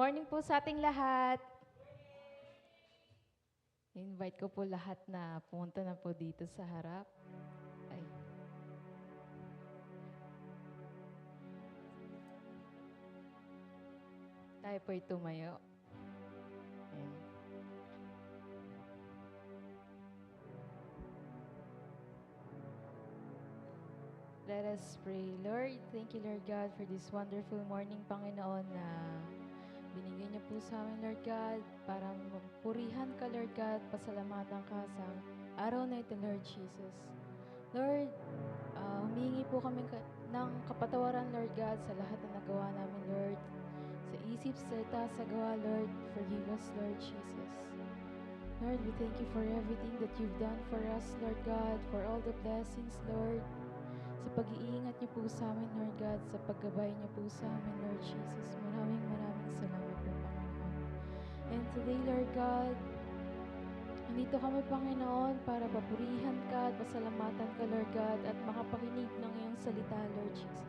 morning po sa ating lahat. Invite ko po lahat na pumunta na po dito sa harap. Ay. Tayo po'y tumayo. Ayan. Let us pray. Lord, thank you, Lord God, for this wonderful morning, Panginoon, na binigay niyo po sa amin, Lord God, para purihan ka, Lord God, pasalamatan ka sa araw na ito, Lord Jesus. Lord, humingi po kami ng kapatawaran, Lord God, sa lahat na nagawa namin, Lord. Sa isip, salita, sa gawa, Lord, forgive us, Lord Jesus. Lord, we thank you for everything that you've done for us, Lord God, for all the blessings, Lord. Sa pag-iingat niyo po sa amin, Lord God, sa paggabay niyo po sa amin, Lord Jesus. Maraming salamat po, Panginoon. And today, Lord God, nandito kami, Panginoon, para papurihan ka at pasalamatan ka, Lord God, at makapakinig ng iyong salita, Lord Jesus.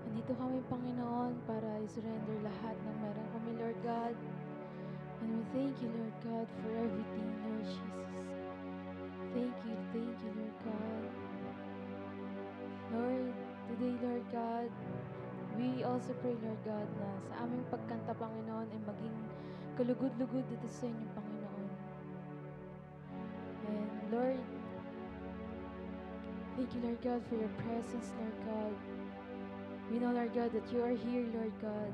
Nandito kami, Panginoon, para i-surrender lahat ng meron kami, Lord God. And we thank you, Lord God, for everything, Lord Jesus. Thank you, Lord God. Lord, today, Lord God, we also pray, Lord God, na sa aming pagkanta, Panginoon, ay maging kalugod-lugod dito sa inyo, Panginoon. And Lord, thank you, Lord God, for your presence, Lord God. We know, Lord God, that you are here, Lord God.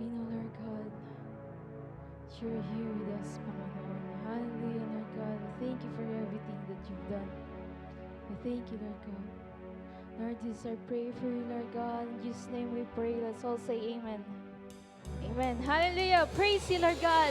We know, Lord God, that you are here with us, Panginoon. Hallelujah, Lord God. We thank you for everything that you've done. We thank you, Lord God. Lord, this is our prayer for you, Lord God. In Jesus' name we pray. Let's all say amen. Amen. Hallelujah. Praise you, Lord God.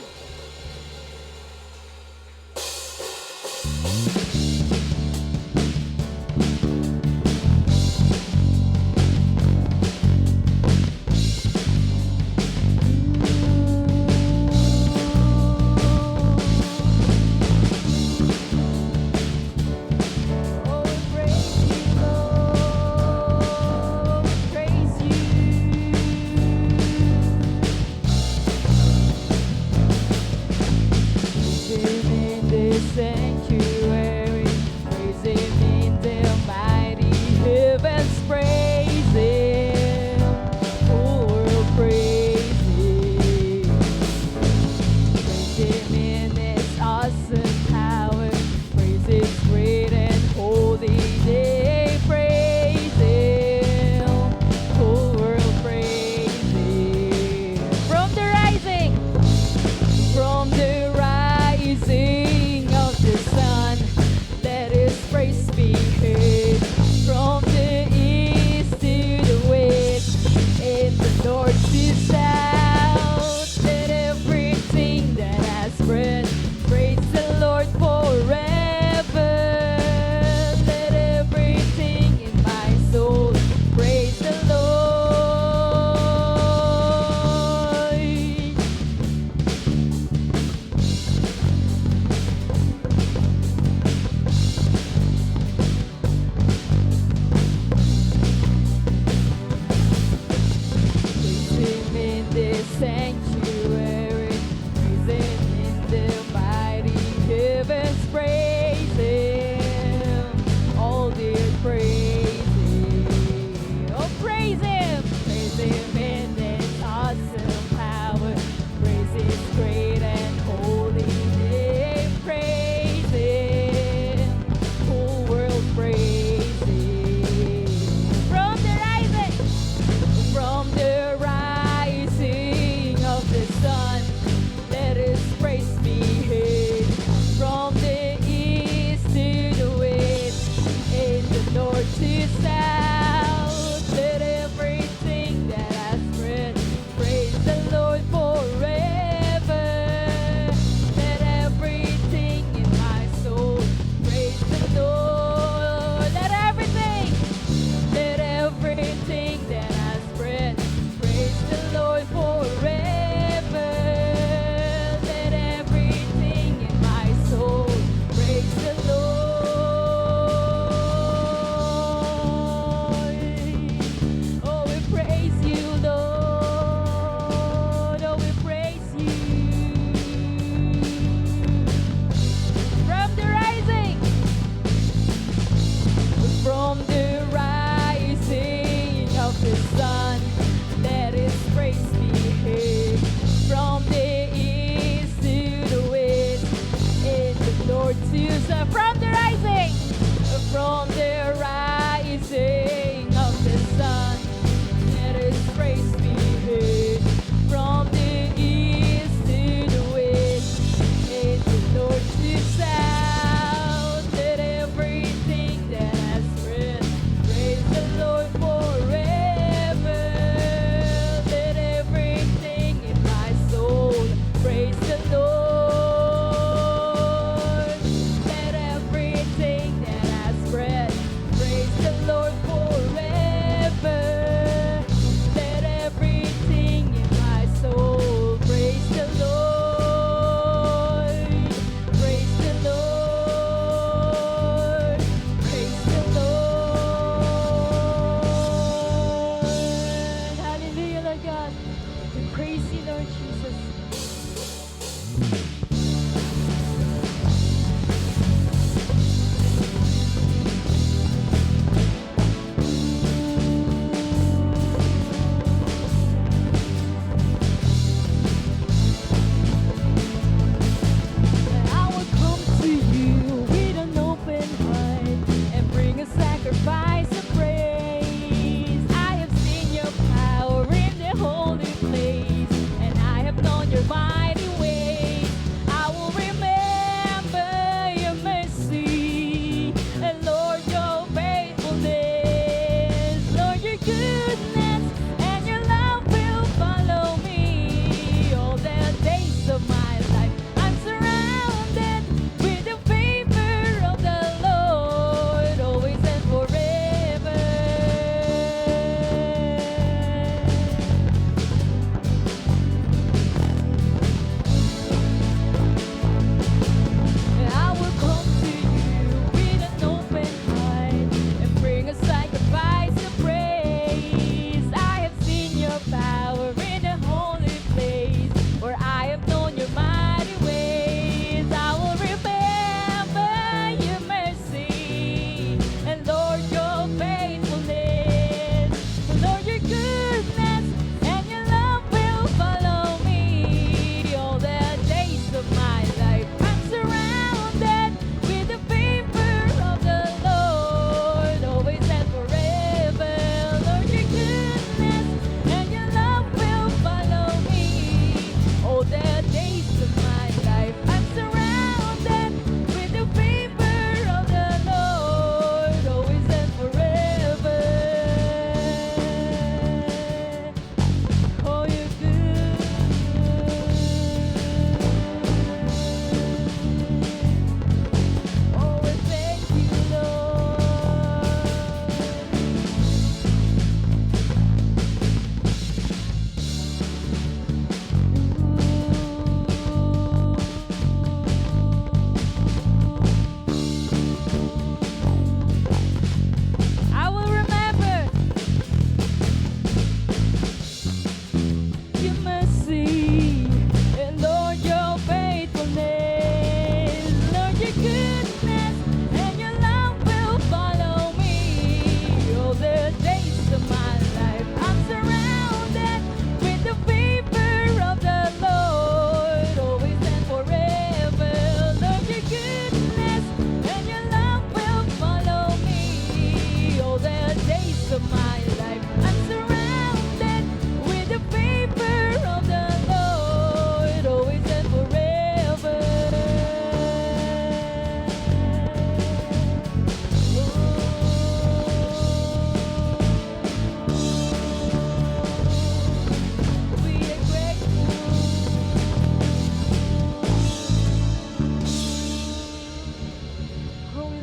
Sanctuary.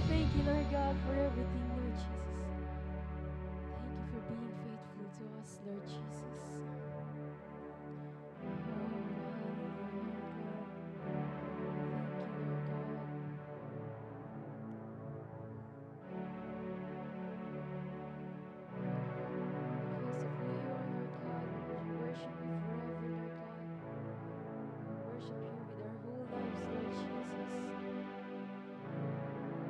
Thank you, Lord God, for everything, Lord Jesus. Thank you for being faithful to us, Lord Jesus. Oh, hallelujah, God. Thank you, Lord God. Because of who you are, Lord God, we worship you forever, Lord God. We worship you with our whole lives, Lord Jesus.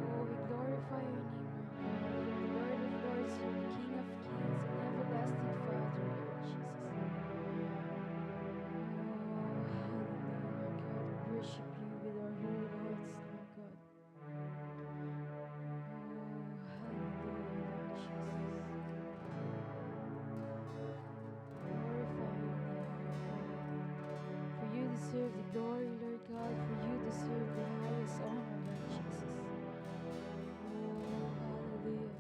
Oh, we glorify your name, Lord God. You're the Lord of Lords, you're the King of Kings, and everlasting Father, Lord Jesus. Oh, hallelujah, Lord God. We worship you with our whole hearts, Lord God. Oh, hallelujah, Lord Jesus. Glorify your name, Lord God. For you deserve the glory, Lord God. For you deserve the highest honor, Lord Jesus. Oh, hallelujah.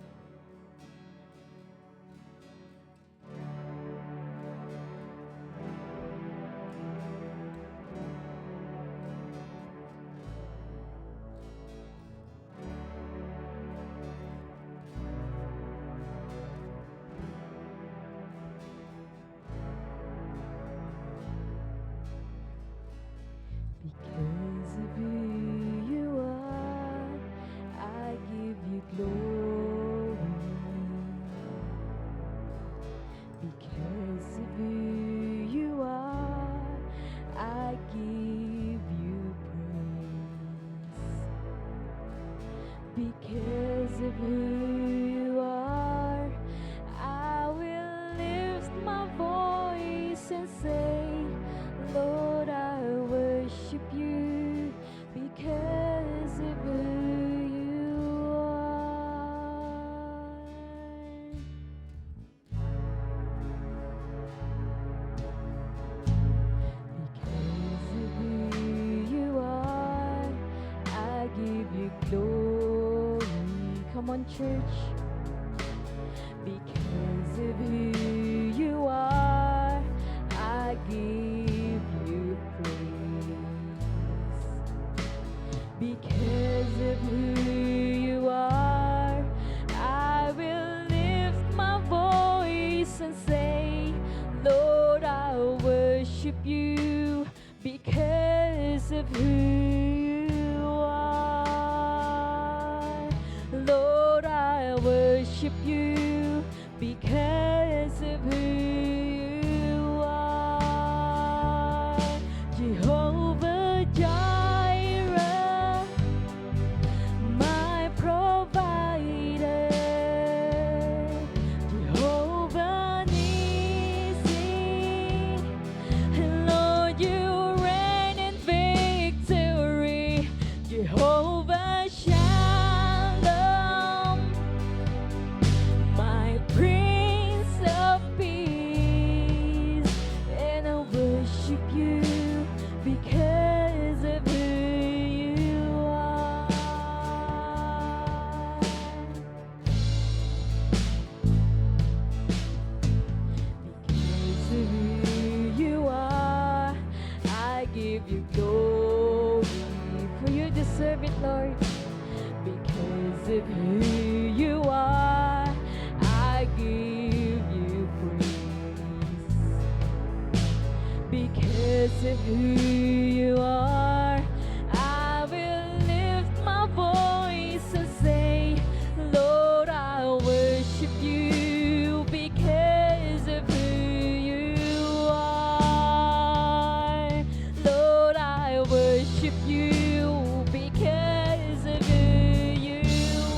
Because of who you are, I give you glory. Because of who you are, I give you praise. Because of who you are, I will lift my voice and say, Lord, I worship you because of who you are. Because of who you are, I give you glory. Come on, church. Because of who you are, I give you praise. Because of who you are, I will lift my voice and say, Lord, I worship you because of who you are. Lord, I worship you because of who you are. Jehovah Jireh, my provider. Jehovah Nissi, Lord, you reign in victory. Jehovah Shalom, my Prince of Peace, and I worship you because of who you are. Because of who you are, I give you glory. For you deserve it, Lord. Because of who you are, I give you praise. Because of who you are, I will lift my voice and say, Lord, I worship you because of who you are. Lord, I worship you because of who you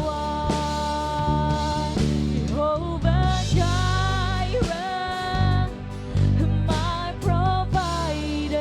are. Jehovah Jireh, my provider.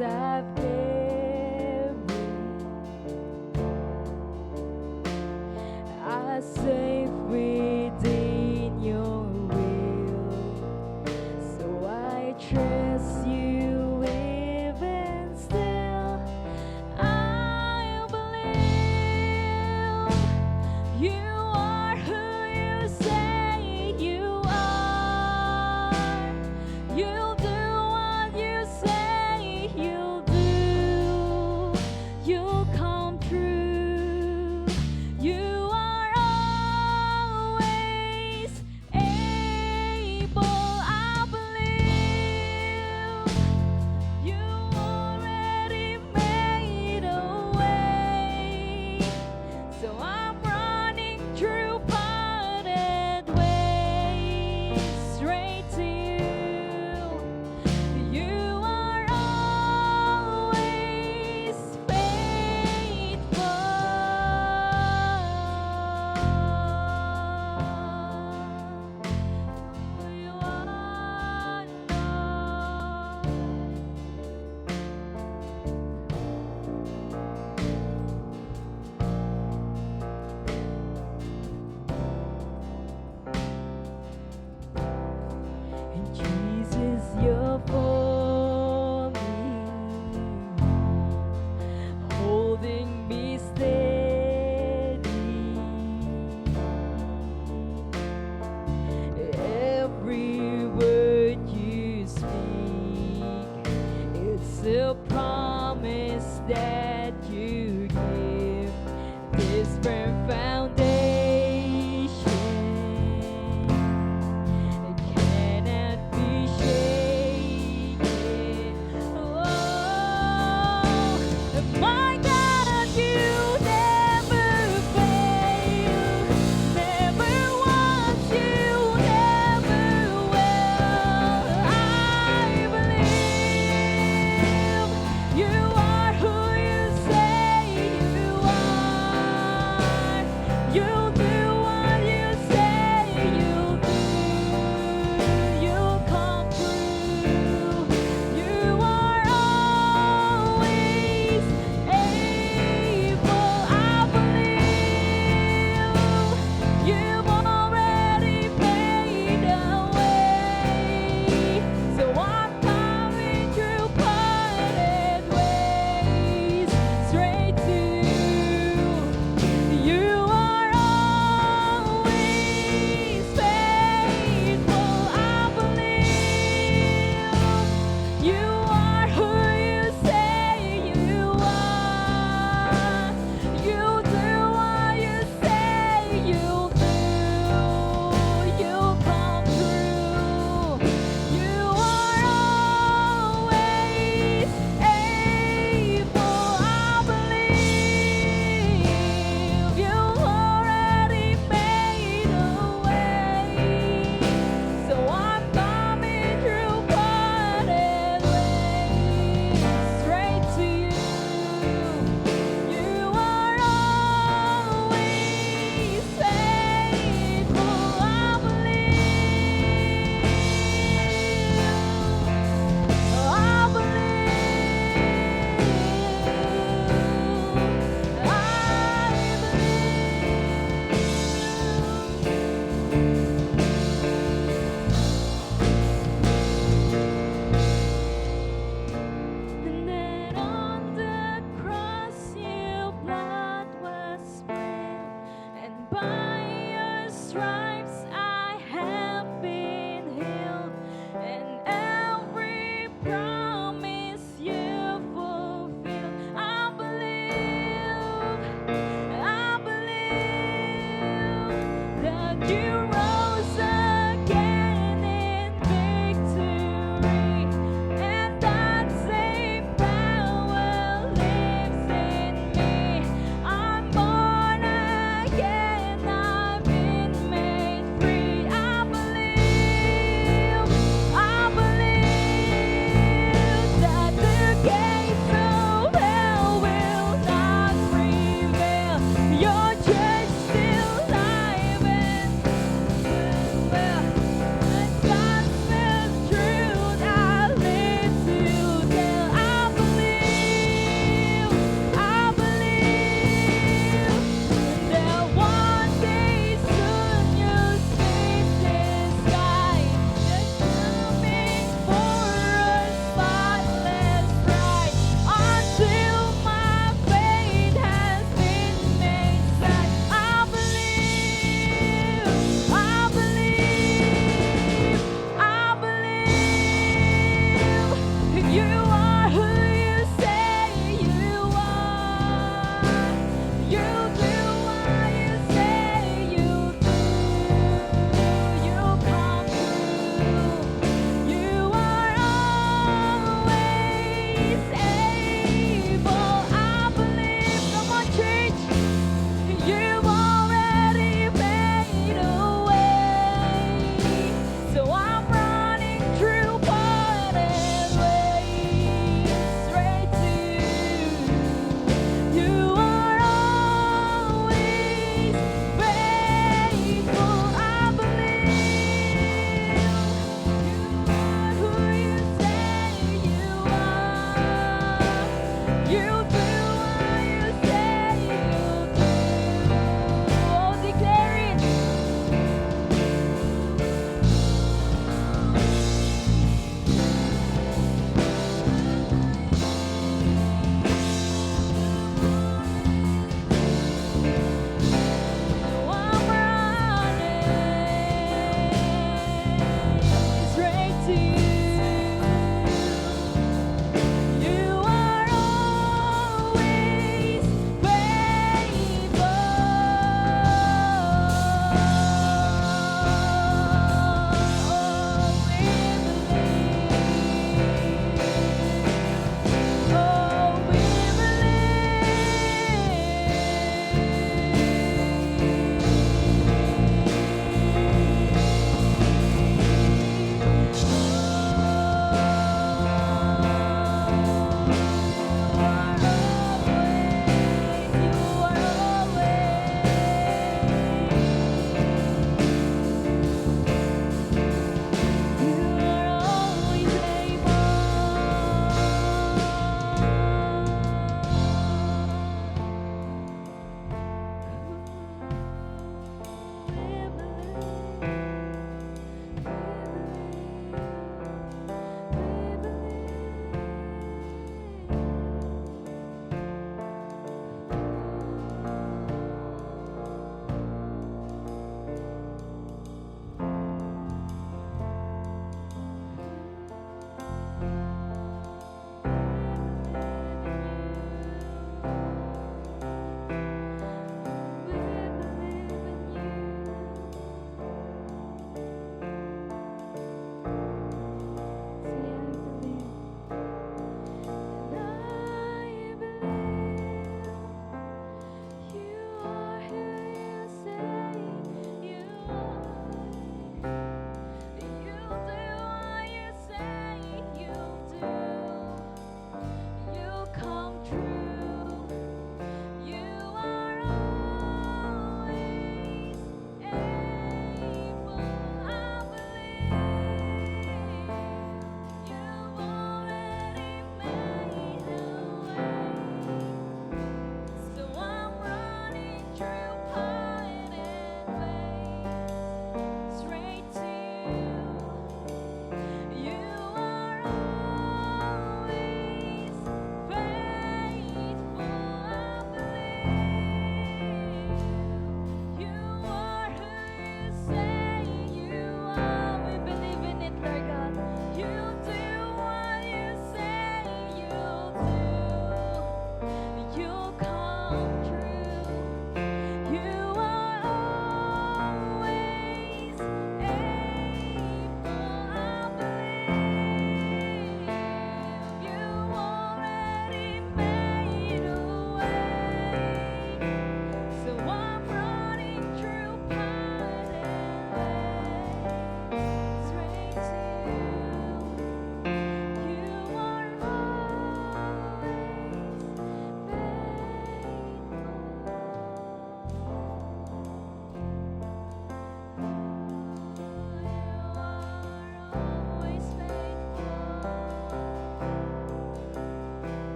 I've carried are safe within your will. So I trust you even still. I believe you are who you say you are. You'll do what you say you'll do. You'll come true. You are always able. I believe you already made a way. So I'm running through parted ways straight to you. You are always faithful. You are and Jesus, you're for me, holding me steady. Every word you speak, it's a promise that you give. This firm foundation cannot be shaken. Oh, my God, you never fail. Never once, you never will. I believe you are who you say you are.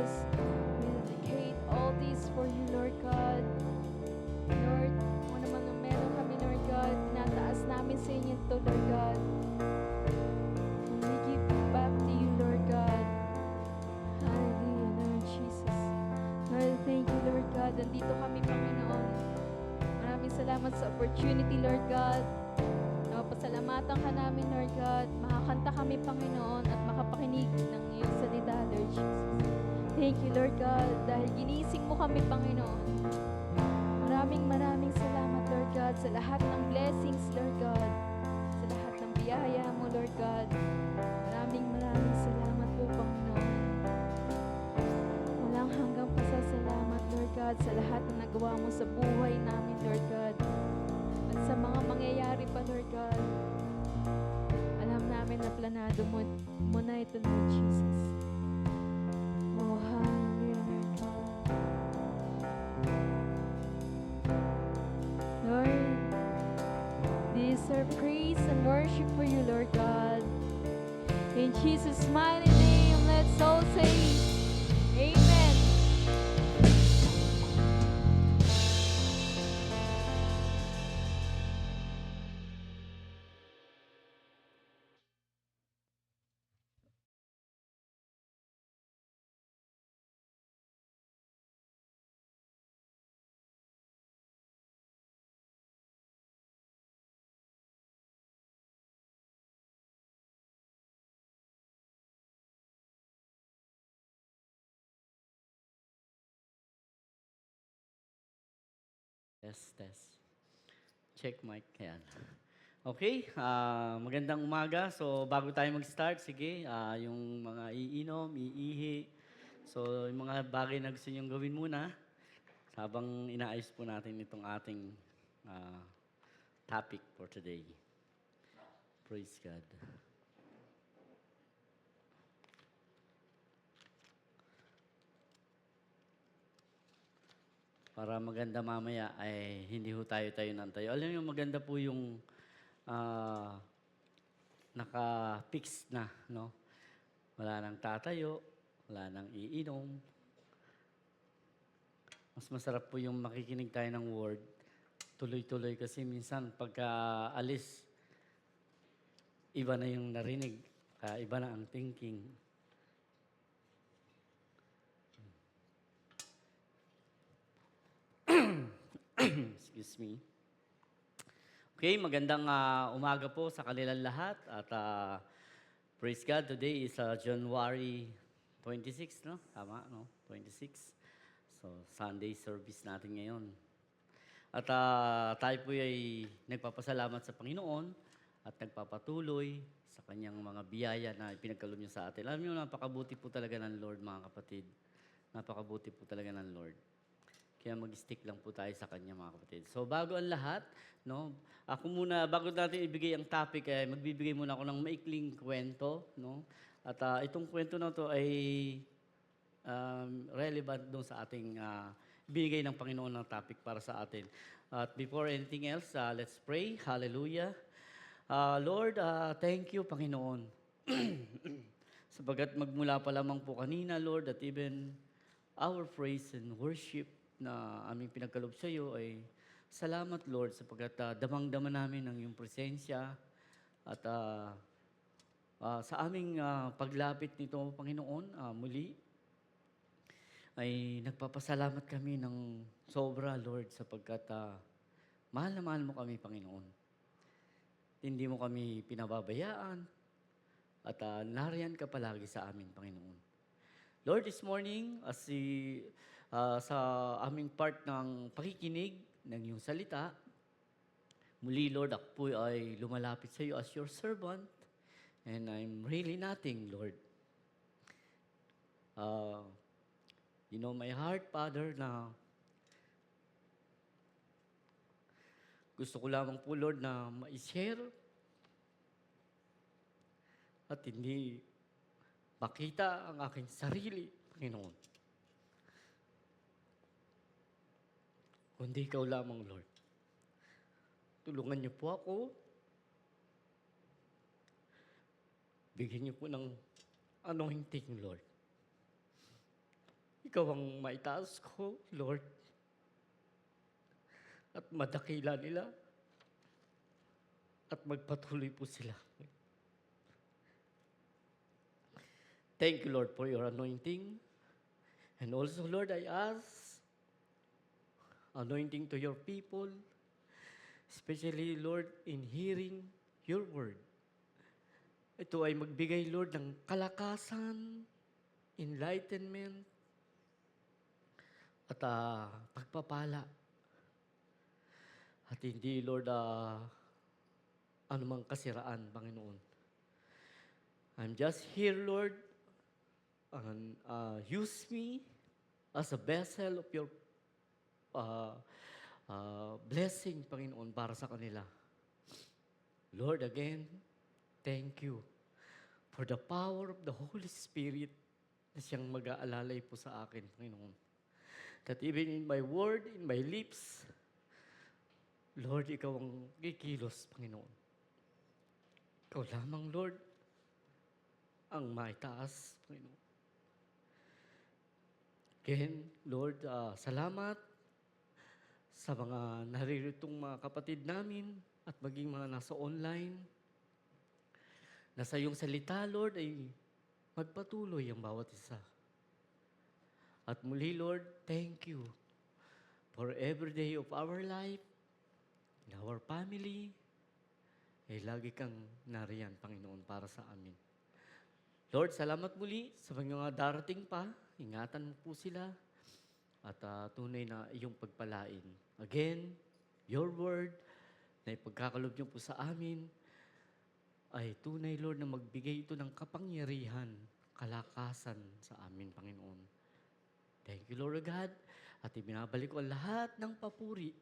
Jesus. We dedicate all these for you, Lord God. Lord, kung naman meron kami, Lord God, tinataas namin sa inyo ito, Lord God. We give back to you, Lord God. Hallelujah, Lord Jesus. Lord, thank you, Lord God. Nandito kami, Panginoon. Maraming salamat sa opportunity, Lord God. Pasalamatan ka namin, Lord God. Makakanta kami, Panginoon, at makapakinig ng iyong salita, Lord Jesus. Thank you, Lord God, dahil ginising mo kami, Panginoon. Maraming salamat, Lord God, sa lahat ng blessings, Lord God. Sa lahat ng biyaya mo, Lord God. Maraming salamat po, Panginoon. Walang hanggang pasasalamat, Lord God, sa lahat ng nagawa mo sa buhay namin, Lord God. At sa mga mangyayari pa, Lord God. Alam namin na planado mo na ito, Lord Jesus. Oh, hallelujah, Lord God. Lord, this is our praise and worship for you, Lord God. In Jesus' mighty name, let's all say, Amen. Test, test. Check mic. Yan. Okay, magandang umaga. So, bago tayo mag-start, sige, yung mga iinom, iihi. So, yung mga bagay na gusto nyong gawin muna habang inaayos po natin itong ating ah, topic for today. Praise God. Para maganda mamaya ay hindi ho tayo ng tayo. Alam niyo, maganda po yung ah, naka-fix na, no? Wala nang tatayo, wala nang iinom. Mas masarap po yung makikinig tayo ng word. Tuloy-tuloy kasi minsan pagka alis, iba na yung narinig, iba na ang thinking. Excuse me. Okay, magandang umaga po sa kanilang lahat at praise God, today is January 26, no? Tama, no? 26. So, Sunday service natin ngayon. At tayo po ay nagpapasalamat sa Panginoon at nagpapatuloy sa kanyang mga biyaya na ipinagkaloob niya sa atin. Alam niyo, napakabuti po talaga ng Lord, mga kapatid. Napakabuti po talaga ng Lord. Kaya mag-stick lang po tayo sa kanya, mga kapatid. So, bago ang lahat, no? Ako muna, bago natin ibigay ang topic, magbibigay muna ako ng maikling kwento, no? At itong kwento na to ay relevant doon sa ating binigay ng Panginoon ng topic para sa atin. At before anything else, let's pray. Hallelujah. Lord, thank you, Panginoon. Sabagat magmula pa lamang po kanina, Lord, at even our praise and worship na aming pinagkaloob sa iyo ay salamat, Lord, sapagkat damang-dama namin ang iyong presensya at sa aming paglapit nito, Panginoon, muli ay nagpapasalamat kami ng sobra, Lord, sapagkat mahal na mahal mo kami, Panginoon. Hindi mo kami pinababayaan at nariyan ka palagi sa amin, Panginoon. Lord, this morning, sa aming part ng pakikinig ng iyong salita, muli, Lord, ako po ay lumalapit sa iyo as your servant, and I'm really nothing, Lord. You know my heart, Father, na gusto ko lamang po, Lord, na ma-share at hindi makita ang aking sarili, Panginoon. Kundi ikaw lamang, Lord. Tulungan niyo po ako. Bigyan niyo po ng anointing, Lord. ikaw ang maitaas ko, Lord. At madakila nila. At magpatuloy po sila. Thank you, Lord, for your anointing. And also, Lord, I ask anointing to your people, especially, Lord, in hearing your word. Ito ay magbigay, Lord, ng kalakasan, enlightenment, at pagpapala. At hindi, Lord, anumang kasiraan, Panginoon. I'm just here, Lord, and use me as a vessel of your blessing, Panginoon, para sa kanila. Lord, again, thank you for the power of the Holy Spirit na siyang mag-aalalay po sa akin, Panginoon. That even in my word, in my lips, Lord, ikaw ang kikilos, Panginoon. Ikaw lamang, Lord, ang maitaas, Panginoon. Again, Lord, salamat sa mga nariritong mga kapatid namin at maging mga nasa online. Na sa iyong salita, Lord, ay magpatuloy ang bawat isa. At muli, Lord, thank you for every day of our life, in our family, ay lagi kang nariyan, Panginoon, para sa amin. Lord, salamat muli sa mga darating pa. Ingatan mo po sila at tunay na iyong pagpalain. Again, your word na ipagkakalob niyo po sa amin ay tunay, Lord, na magbigay ito ng kapangyarihan, kalakasan sa amin, Panginoon. Thank you, Lord God. At ibinabalik ko ang lahat ng papuri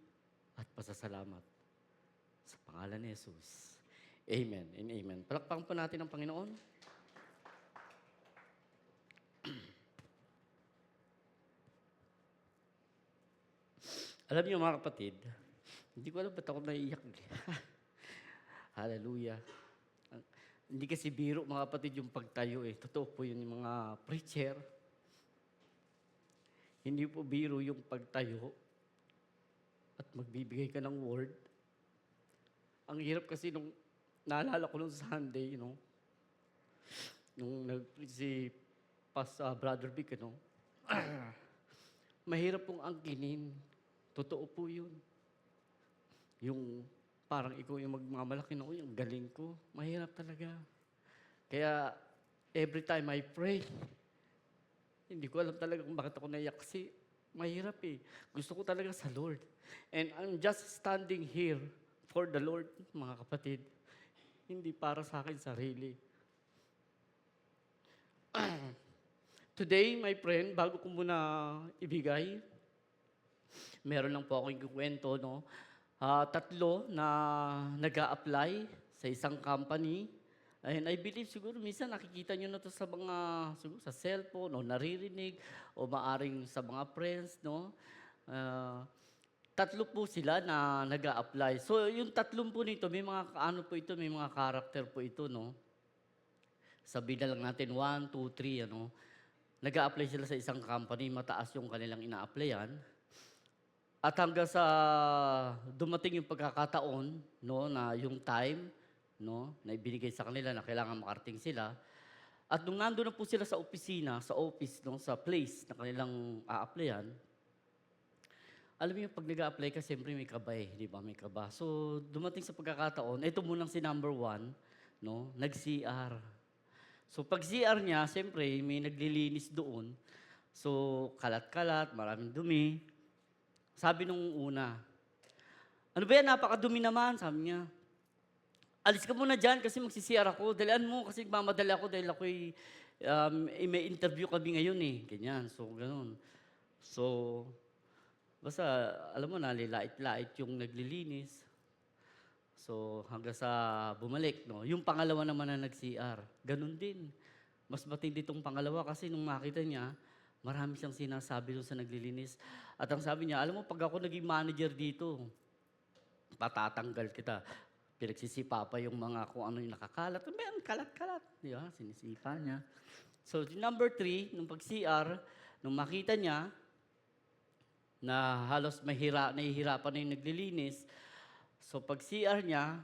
at pasasalamat sa pangalan ni Jesus. Amen and amen. Palakpakan po natin ang Panginoon. Alam niyo mga kapatid, hindi ko alam ba't ako naiiyak. Hallelujah. Hindi kasi biro mga kapatid yung pagtayo eh. Totoo po yun yung mga preacher. Hindi po biro yung pagtayo at magbibigay ka ng word. Ang hirap kasi nung naalala ko nung Sunday, nung si Brother Vic, mahirap pong angkinin. Totoo po yun. Yung parang ikaw yung magmamalaki na, uy, ang galing ko. Mahirap talaga. Kaya, every time I pray, hindi ko alam talaga kung bakit ako naiyak kasi mahirap eh. Gusto ko talaga sa Lord. And I'm just standing here for the Lord, mga kapatid. Hindi para sa akin sarili. Today, my friend, bago ko muna ibigay, meron lang po akong kwento, tatlo na nag-a-apply sa isang company. And I believe siguro minsan nakikita nyo na to sa mga, siguro sa cellphone, o naririnig, o maaring sa mga friends, tatlo po sila na nag-a-apply. So, yung tatlong po nito, may mga, may mga character po ito, Sabihin na lang natin, 1, 2, 3, Nag-a-apply sila sa isang company, mataas yung kanilang ina-applyan. At hanggang sa dumating yung pagkakataon, na yung time, na ibinigay sa kanila na kailangan makarating sila. At nung nandun na po sila sa opisina, sa office, sa place na kanilang a-applyan, alam niyo, pag nag-a-apply ka, siyempre may kaba di ba? May kaba. So, dumating sa pagkakataon, ito munang si number 1, nag-CR. So, pag CR niya, siyempre, may naglilinis doon. So, kalat-kalat, maraming dumi. Sabi nung una, ano ba yan, napakadumi naman, sabi niya. Alis ka muna dyan kasi magsi-CR ako. Dalian mo kasi mamadali ako dahil ako'y may interview kami ngayon eh. Ganyan, so ganun. So, basta, alam mo, nalilait-lait yung naglilinis. So, hanggang sa bumalik, Yung pangalawa naman na nag-CR, ganun din. Mas matindi itong pangalawa kasi nung makita niya, marami siyang sinasabi doon sa naglilinis. At ang sabi niya, alam mo, pag ako naging manager dito, patatanggal kita. Pinagsisipa pa yung mga kung ano yung nakakalat. Kalat-kalat. Di ba? Sinisipa niya. So, number 3, nung pag-CR, Nung makita niya na halos nahihirapan na yung naglilinis, so pag CR niya,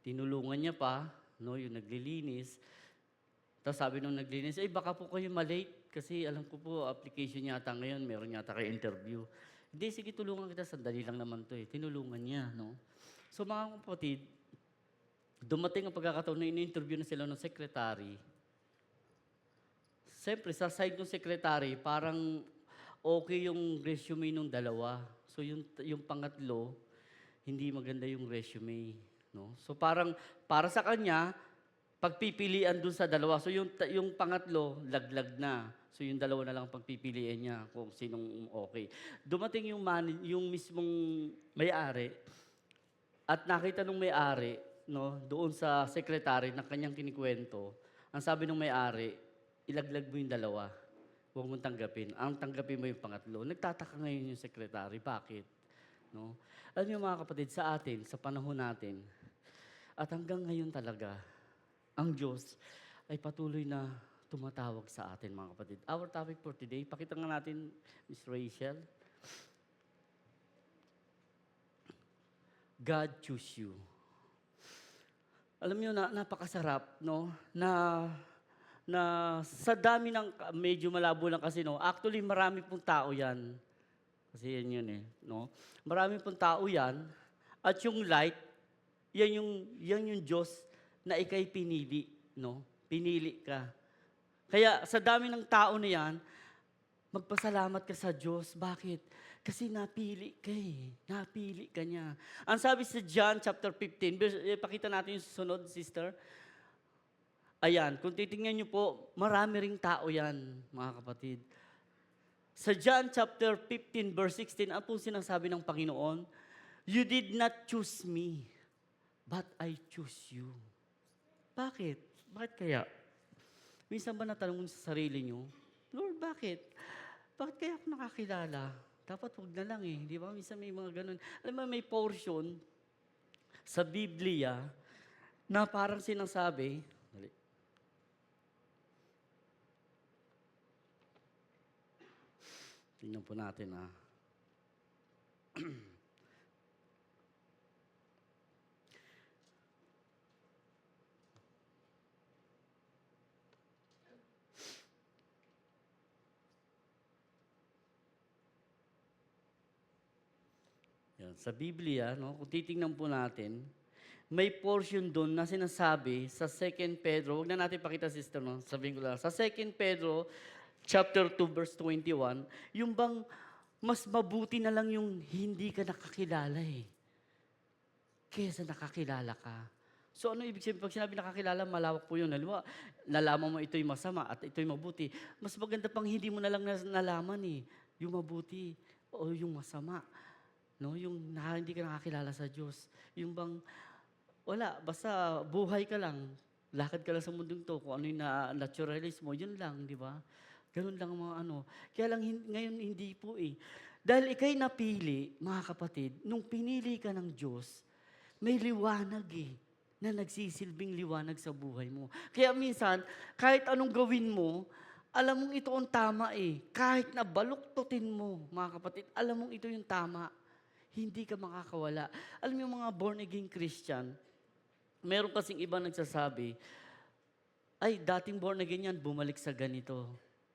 tinulungan niya pa, no, yung naglilinis. Tapos sabi nung naglinis, baka po kayo malate kasi alam ko po application yata ngayon, meron yata kayo interview. Hindi, sige tulungan kita, sandali lang naman to eh. Tinulungan niya, no. So mga kapatid, dumating ang pagkakataon na in-interview na sila ng secretary. Siyempre, sa side ng secretary, parang okay yung resume ng dalawa. So yung pangatlo, hindi maganda yung resume. No? So parang, para sa kanya, pagpipilian dun sa dalawa. So yung pangatlo, laglag na. So yung dalawa na lang pagpipilian niya kung sinong okay. Dumating yung mismong may-ari, at nakita nung may-ari, no, doon sa secretary na kanyang kinikwento, ang sabi nung may-ari, ilaglag mo yung dalawa. Huwag mong tanggapin. Ang tanggapin mo yung pangatlo. Nagtataka ngayon yung secretary. Bakit? No? Alam niyo mga kapatid, sa atin, sa panahon natin, at hanggang ngayon talaga, ang Diyos ay patuloy na tumatawag sa atin mga kapatid. Our topic for today, pakita nga natin, Miss Rachel. God choose you. Alam niyo na, napakasarap, no? Na sa dami ng, medyo malabo lang kasi, no? Actually, marami pong tao yan. Kasi yan yun eh, no? Marami pong tao yan. At yung light, yan yung Diyos na ikay pinili, no? Pinili ka. Kaya sa dami ng tao na yan, magpasalamat ka sa Diyos. Bakit? Kasi napili ka eh. Napili ka niya. Ang sabi sa John chapter 15, pakita natin yung susunod, sister. Ayan, kung titingnan niyo po, marami ring tao yan, mga kapatid. Sa John chapter 15, verse 16, ang po sinasabi ng Panginoon, you did not choose me, but I choose you. Bakit? Bakit kaya? Minsan ba natanong sa sarili niyo, Lord, bakit? Bakit kaya ako nakakilala? Dapat wag na lang eh, di ba? Minsan may mga ganun. Alam mo, may portion sa Biblia na parang sinasabi, tingnan po natin Yan. Sa Biblia, no, kung titingnan po natin, may portion doon na sinasabi sa 2 Pedro, huwag na natin pakita sister, no? Sabihin ko lang, sa 2 Pedro, chapter 2, verse 21, yung bang mas mabuti na lang yung hindi ka nakakilala eh, kesa nakakilala ka. So ano ibig sabihin? Pag sinabi nakakilala, malawak po yun. Halimbawa, nalaman mo ito'y masama at ito'y mabuti. Mas maganda pang hindi mo na lang nalaman eh, yung mabuti o yung masama. No? Yung hindi ka nakakilala sa Diyos. Yung bang, wala, basta buhay ka lang, lakad ka lang sa mundong to, kung ano yung naturalist mo, yun lang, di ba? Ganun lang mga ano. Kaya lang ngayon hindi po eh. Dahil ikay napili, mga kapatid, nung pinili ka ng Diyos, may liwanag eh, na nagsisilbing liwanag sa buhay mo. Kaya minsan, kahit anong gawin mo, alam mong ito ang tama eh. Kahit na baluktutin mo, mga kapatid, alam mong ito yung tama. Hindi ka makakawala. Alam mo yung mga born-again Christian, meron kasing iba nagsasabi, ay, dating born-again yan, bumalik sa ganito.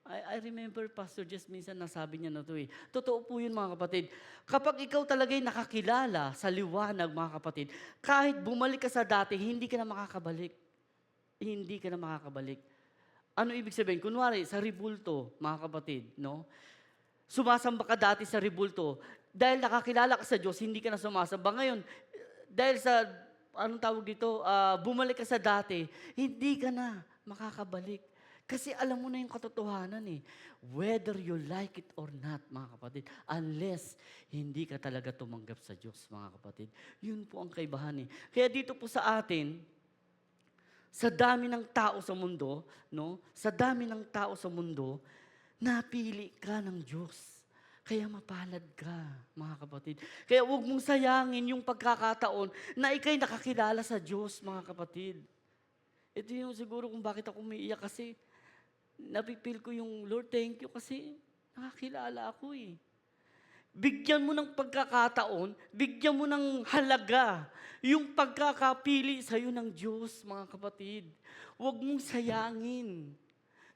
I remember Pastor Jess minsan nasabi niya na ito eh. Totoo po yun mga kapatid. Kapag ikaw talaga'y nakakilala sa liwanag mga kapatid, kahit bumalik ka sa dati, hindi ka na makakabalik. Hindi ka na makakabalik. Ano ibig sabihin? Kunwari, sa ribulto, mga kapatid, no? Sumasamba ka dati sa ribulto. Dahil nakakilala ka sa Diyos, hindi ka na sumasamba. Ngayon, dahil sa, anong tawag dito, bumalik ka sa dati, hindi ka na makakabalik. Kasi alam mo na yung katotohanan eh. Whether you like it or not, mga kapatid, unless hindi ka talaga tumanggap sa Diyos, mga kapatid. Yun po ang kaibahan eh. Kaya dito po sa atin, sa dami ng tao sa mundo, no? Sa dami ng tao sa mundo, napili ka ng Diyos. Kaya mapalad ka, mga kapatid. Kaya huwag mong sayangin yung pagkakataon na ikay nakakilala sa Diyos, mga kapatid. Ito yung siguro kung bakit ako umiiyak kasi napipil ko yung, Lord, thank you kasi nakakilala ako eh. Bigyan mo ng pagkakataon, bigyan mo ng halaga yung pagkakapili sa'yo ng Diyos, mga kapatid. Huwag mong sayangin.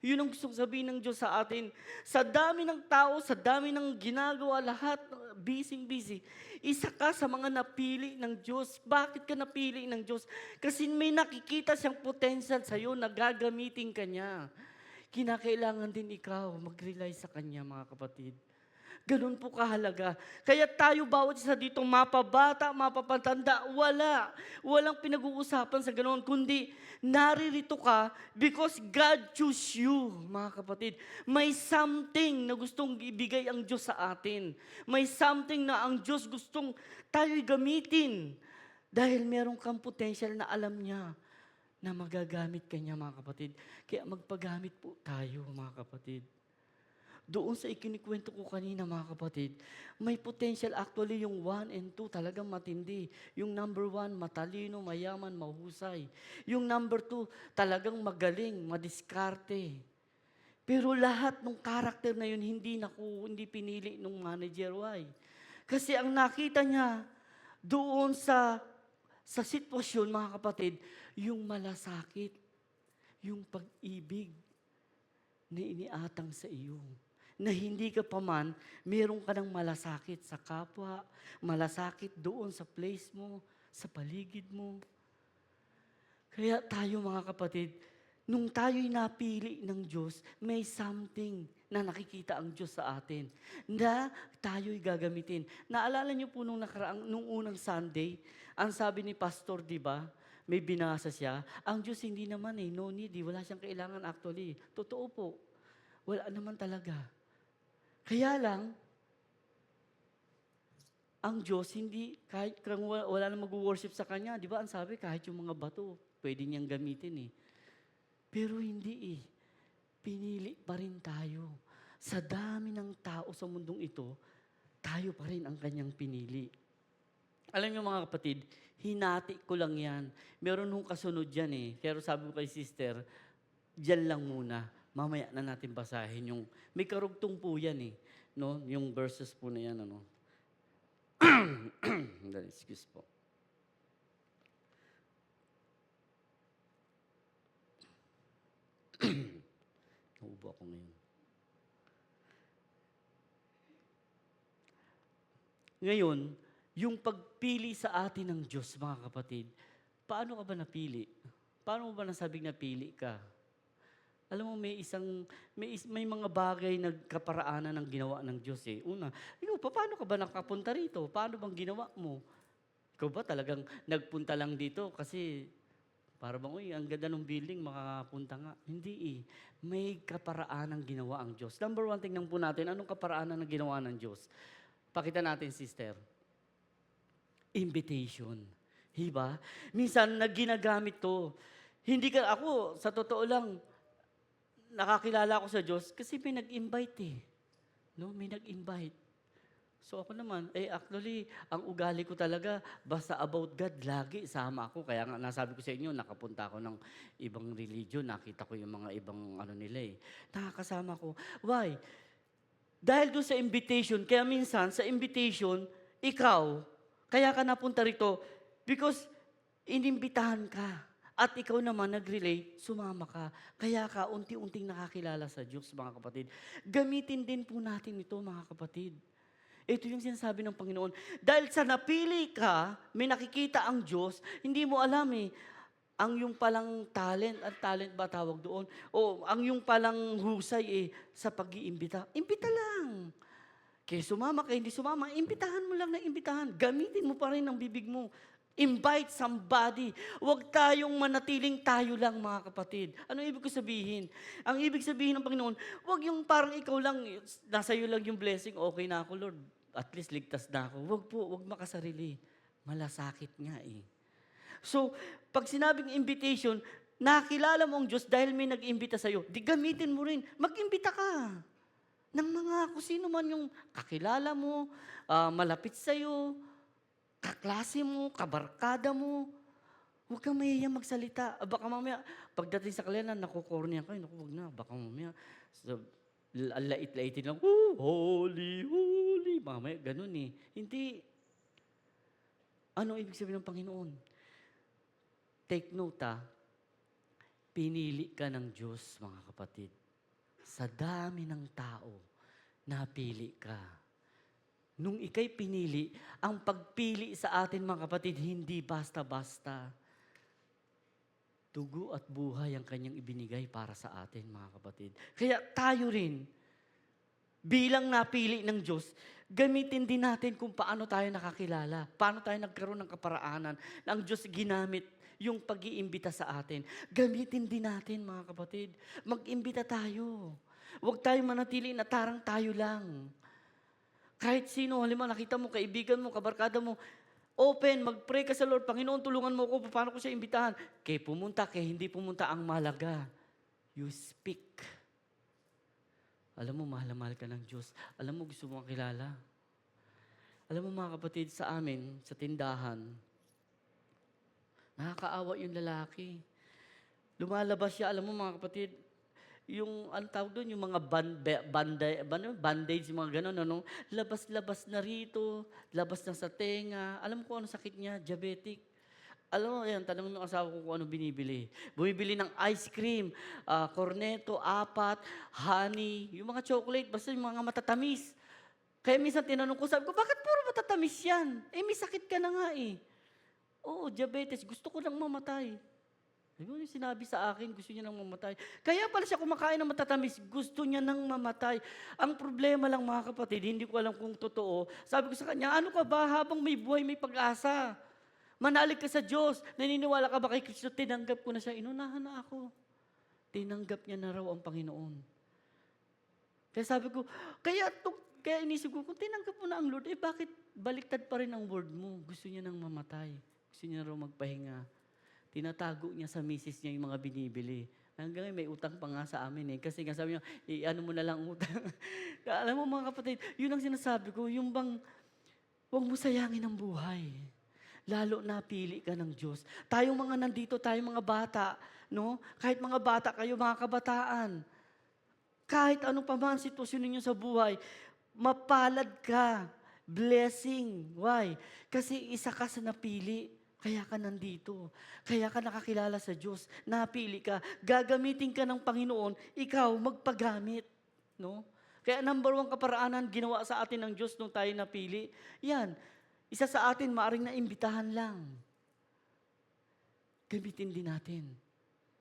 Yun ang gustong sabihin ng Diyos sa atin. Sa dami ng tao, sa dami ng ginagawa, lahat, busy. Isa ka sa mga napili ng Diyos. Bakit ka napili ng Diyos? Kasi may nakikita siyang potential sa'yo na gagamitin ka niya. Kinakailangan din ikaw mag-rely sa Kanya, mga kapatid. Ganun po kahalaga. Kaya tayo bawat isa dito, mapabata, mapapatanda, walang pinag-uusapan sa ganun, kundi naririto ka because God choose you, mga kapatid. May something na gustong ibigay ang Diyos sa atin. May something na ang Diyos gustong tayo'y gamitin. Dahil meron kang potential na alam niya na magagamit ka niya, mga kapatid. Kaya magpagamit po tayo, mga kapatid. Doon sa ikinikwento ko kanina, mga kapatid, may potential actually yung 1 and 2 talagang matindi. Yung number 1, matalino, mayaman, mahusay. Yung number 2, talagang magaling, madiskarte. Pero lahat ng karakter na yun, hindi pinili ng manager. Why? Kasi ang nakita niya doon sa sitwasyon, mga kapatid, yung malasakit, yung pag-ibig na iniatang sa iyo. Na hindi ka pa man, meron ka ng malasakit sa kapwa, malasakit doon sa place mo, sa paligid mo. Kaya tayo, mga kapatid, nung tayo'y napili ng Diyos, may something na nakikita ang Diyos sa atin na tayo'y gagamitin. Naalala niyo po nung unang Sunday, ang sabi ni Pastor, di ba? May binasa siya. Ang Diyos hindi naman no need, wala siyang kailangan actually. Totoo po, wala naman talaga. Kaya lang, ang Diyos, hindi, kahit wala na mag-worship sa Kanya, di ba, ang sabi, kahit yung mga bato, pwede niyang gamitin eh. Pero hindi eh. Pinili pa rin tayo. Sa dami ng tao sa mundong ito, tayo pa rin ang Kanyang pinili. Alam niyo mga kapatid, hinati ko lang yan. Meron nung kasunod yan eh. Pero sabi ko kay sister, dyan lang muna. Mamaya na natin basahin yung, may karugtong po yan eh. No? Yung verses po na yan, ano. Excuse po. Naubo ako ngayon. Ngayon, yung pagpili sa atin ng Diyos, mga kapatid, paano ka ba napili? Paano mo ba nasabing napili ka? Alam mo, may mga bagay na kaparaanan ng ginawa ng Diyos eh. Una, ikaw, paano ka ba nakapunta rito? Paano bang ginawa mo? Ikaw ba talagang nagpunta lang dito kasi para bang, uy, ang ganda ng building, makakapunta nga. Hindi eh. May kaparaanan ginawa ang Diyos. Number 1, tingnan po natin, anong kaparaanan ng ginawa ng Diyos? Pakita natin, sister. Invitation. Diba? Minsan, ginagamit to. Ako, sa totoo lang, nakakilala ako sa Diyos kasi may nag-invite eh. No? May nag-invite. So ako naman, actually, ang ugali ko talaga, basta about God, lagi sama ako. Kaya nga, nasabi ko sa inyo, nakapunta ako ng ibang religion, nakita ko yung mga ibang nila eh. Nakakasama ko. Why? Dahil doon sa invitation, kaya minsan, sa invitation, ikaw, kaya ka napunta rito, because inimbitahan ka. At ikaw naman nag-relay, sumama ka. Kaya ka unti-unting nakakilala sa Diyos, mga kapatid. Gamitin din po natin ito, mga kapatid. Ito yung sinasabi ng Panginoon. Dahil sa napili ka, may nakikita ang Diyos, hindi mo alam eh, ang yung palang talent, at talent ba tawag doon? O ang yung palang husay eh, sa pag-iimbita. Imbita lang. Kaya sumama ka, hindi sumama, imbitahan mo lang na imbitahan. Gamitin mo pa rin ang bibig mo. Invite somebody. Huwag tayong manatiling tayo lang, mga kapatid. Ano ibig ko sabihin? Ang ibig sabihin ng Panginoon, huwag yung parang ikaw lang, nasa iyo lang yung blessing, okay na ako, Lord. At least ligtas na ako. Huwag po, huwag makasarili. Malasakit nga eh. So, pag sinabing invitation, nakilala mo ang Diyos dahil may nag-imbita sa'yo, di gamitin mo rin. Mag-imbita ka ng mga kung sino man yung kakilala mo, malapit sa'yo, kaklase mo, kabarkada mo. Huwag kang mahihiyang magsalita. Baka mamaya, pagdating sa kanila, nakukorniya kayo. Naku, huwag na. Baka mamaya, Ang lait-laitin lang, "Woo, holy, holy." Mamaya ganun eh. Hindi. Ano ibig sabihin ng Panginoon? Take note pinili ka ng Diyos, mga kapatid. Sa dami ng tao, napili ka. Nung ika'y pinili, ang pagpili sa atin, mga kapatid, hindi basta-basta. Dugo at buhay ang kanyang ibinigay para sa atin, mga kapatid. Kaya tayo rin, bilang napili ng Diyos, gamitin din natin kung paano tayo nakakilala, paano tayo nagkaroon ng kaparaanan na ang Diyos ginamit yung pag-iimbita sa atin. Gamitin din natin, mga kapatid. Mag-imbita tayo. Huwag tayong manatili na tarang tayo lang. Kahit sino, halimbawa nakita mo, kaibigan mo, kabarkada mo, open, mag-pray ka sa Lord, Panginoon, tulungan mo ako, paano ko siya imbitahan? Kaya pumunta, kaya hindi pumunta, ang malaga. You speak. Alam mo, mahal na mahal ka ng Diyos. Alam mo, gusto mo makilala. Alam mo, mga kapatid, sa amin, sa tindahan, nakakaawa yung lalaki. Lumalabas siya, alam mo, mga kapatid, yung, ano tawag doon, yung mga bandage, yung mga gano'n, ano, labas-labas na rito, labas na sa tenga. Alam mo kung ano sakit niya? Diabetic. Alam mo, yan, tanong mo yung asawa ko kung ano binibili. Bumibili ng ice cream, cornetto, 4, honey, yung mga chocolate, basta yung mga matatamis. Kaya minsan tinanong ko, sabi ko, bakit puro matatamis yan? Eh, may sakit ka na nga eh. Oo, diabetes, gusto ko lang mamatay. Yun yung sinabi sa akin, gusto niya nang mamatay. Kaya pala siya kumakain ng matatamis, gusto niya nang mamatay. Ang problema lang, mga kapatid, hindi ko alam kung totoo. Sabi ko sa kanya, ano ka ba habang may buhay, may pag-asa? Manalig ka sa Diyos. Naniniwala ka ba kay Kristo? Tinanggap ko na siya. Inunahan na ako. Tinanggap niya na raw ang Panginoon. Kaya sabi ko, kaya inisip ko, kung tinanggap mo na ang Lord, bakit baliktad pa rin ang word mo? Gusto niya nang mamatay. Gusto niya raw magpahinga. Tinatago niya sa misis niya yung mga binibili. Hanggang ngayon, may utang pa nga sa amin eh. Kasi nga sabi niya, ano mo na lang utang. Alam mo mga kapatid, yun ang sinasabi ko, yung bang, huwag mo sayangin ang buhay. Lalo na pili ka ng Diyos. Tayong mga nandito, tayong mga bata, no? Kahit mga bata kayo, mga kabataan, kahit ano pa man sitwasyon ninyo sa buhay, mapalad ka. Blessing. Why? Kasi isa ka sa napili. Kaya ka nandito. Kaya ka nakakilala sa Diyos. Napili ka. Gagamitin ka ng Panginoon, ikaw magpagamit. No? Kaya number 1 kaparaanan ginawa sa atin ng Diyos nung tayo napili. Yan. Isa sa atin, maaring naimbitahan lang. Gamitin din natin.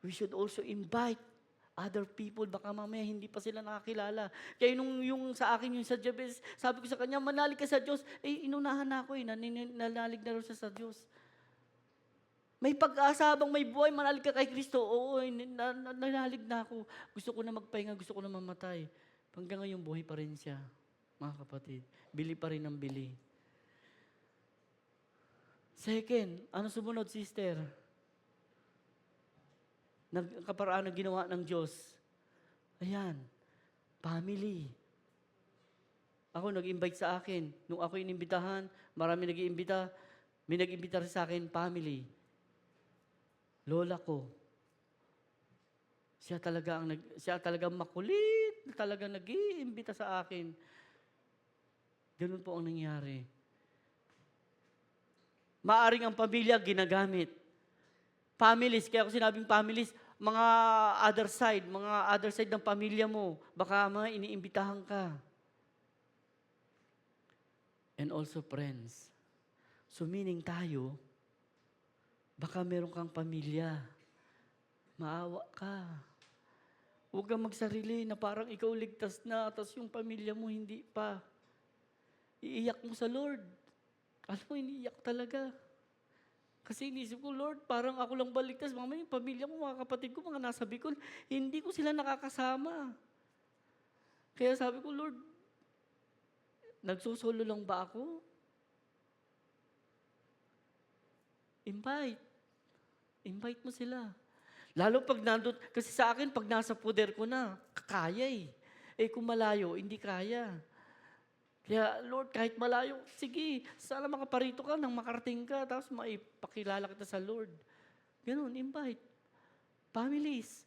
We should also invite other people, baka mamaya hindi pa sila nakakilala. Kaya yung sa akin, yung sa Jabez, sabi ko sa kanya, manalig ka sa Diyos. Eh, inunahan na ako nanalig na rin siya sa Diyos. May pag-asa habang may buhay, manalig ka kay Kristo. Oo, nanalig na ako. Gusto ko na magpahinga, gusto ko na mamatay. Hanggang ngayon, buhay pa rin siya. Mga kapatid, bili pa rin ang bili. Second, ano sumunod, sister? Kaparaan na ginawa ng Diyos. Ayan, family. Ako, nag-invite sa akin. Nung ako inimbitahan, marami nag-iimbita. May nag-imbita rin sa akin, family. Lola ko. Siya talaga makulit, talaga nag-iimbita sa akin. Ganun po ang nangyari. Maaring ang pamilya ginagamit. Families, kaya ako sinabing families, mga other side ng pamilya mo, baka mga iniimbitahan ka. And also friends. So meaning tayo, baka meron kang pamilya, maawa ka. Huwag kang magsarili na parang ikaw ligtas na, tapos yung pamilya mo hindi pa. Iiyak mo sa Lord. Alam mo, iniiyak talaga. Kasi inisip ko, Lord, parang ako lang baligtas. Mamaya yung pamilya ko, mga kapatid ko, mga nasa Bicol, hindi ko sila nakakasama. Kaya sabi ko, Lord, nagsusolo lang ba ako? Invite. Invite mo sila. Lalo pag nandun, kasi sa akin, pag nasa poder ko na, kaya eh. Eh kung malayo, hindi kaya. Kaya, Lord, kahit malayo, sige, sana makaparito ka nang makarating ka, tapos maipakilala kita sa Lord. Ganun, invite. Families.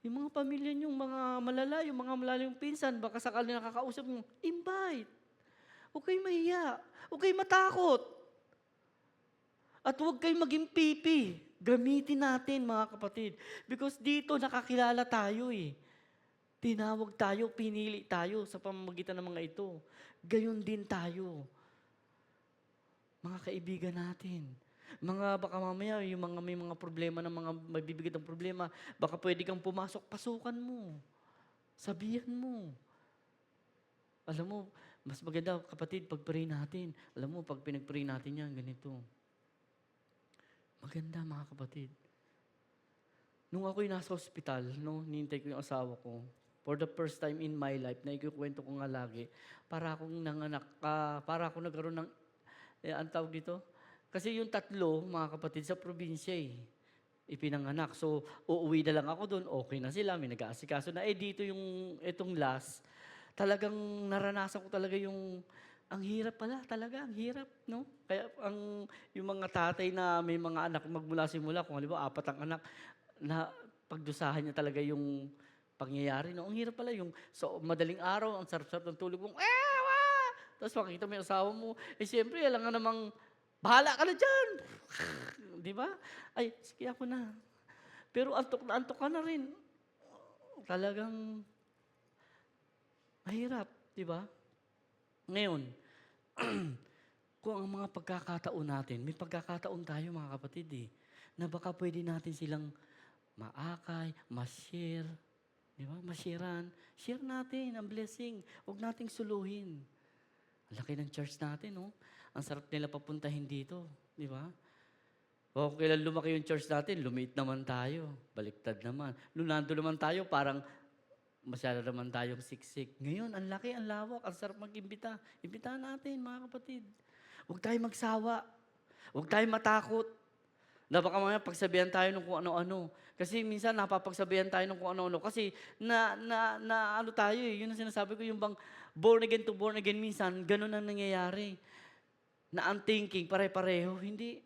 Yung mga pamilya niyong mga malalayo, mga malalayong pinsan, baka sakali nakakausap mo, invite. Huwag kayong mahiya. Huwag kayong matakot. At huwag kayong maging pipi. Gamitin natin, mga kapatid. Because dito nakakilala tayo eh. Tinawag tayo, pinili tayo sa pamamagitan ng mga ito. Gayon din tayo. Mga kaibigan natin. Mga baka mamaya, yung mga may mga problema ng mga mabibigat ng problema, baka pwede kang pumasok, pasukan mo. Sabihan mo. Alam mo, mas maganda kapatid, pag-pray natin. Alam mo, pag pinag-pray natin yan, ganito. Maganda mga kapatid. Nung ako'y nasa ospital, no, nihintay ko yung asawa ko, for the first time in my life, na ikukwento ko nga lagi, para akong nanganak, para akong nagkaroon ng, ang tawag dito? Kasi yung tatlo, mga kapatid, sa probinsya ipinanganak. So, uuwi na lang ako doon, okay na sila, may nag-aasikaso na. Dito itong last, talagang naranasan ko talaga ang hirap pala, talaga, ang hirap, no? Kaya yung mga tatay na may mga anak magmula simula, kung halimbawa, 4 ang anak, na pagdusahan niya talaga yung pangyayari, no? Ang hirap pala so, madaling araw, ang sarap-sarap ng tulog mong, tapos makikita mo yung asawa mo, siyempre, alam nga namang, bahala ka na dyan! Di ba? Ay, sige ako na. Pero antok na antok ka na rin. Talagang mahirap, di ba? Ngayon, kung ang mga pagkakataon natin, may pagkakataon tayo mga kapatid na baka pwede natin silang maakay, ma-share, di ba? Ma-sharean. Share natin ang blessing. Huwag nating suluhin. Ang laki ng church natin, no? Ang sarap nila papuntahin dito, di ba? O kailan lumaki yung church natin, lumiit naman tayo. Baliktad naman. Nung nando naman tayo, parang masyado naman tayong siksik. Ngayon, ang laki, ang lawak, ang sarap mag-imbita. Imbitahan natin, mga kapatid. Huwag tayong magsawa. Huwag tayong matakot. Na baka mamaya pagsabihan tayo ng kung ano-ano. Kasi minsan napapagsabihan tayo ng kung ano-ano. Kasi ano tayo yun ang sinasabi ko, yung bang born again to born again, minsan, ganun ang nangyayari. Na ang thinking, pare-pareho. Hindi.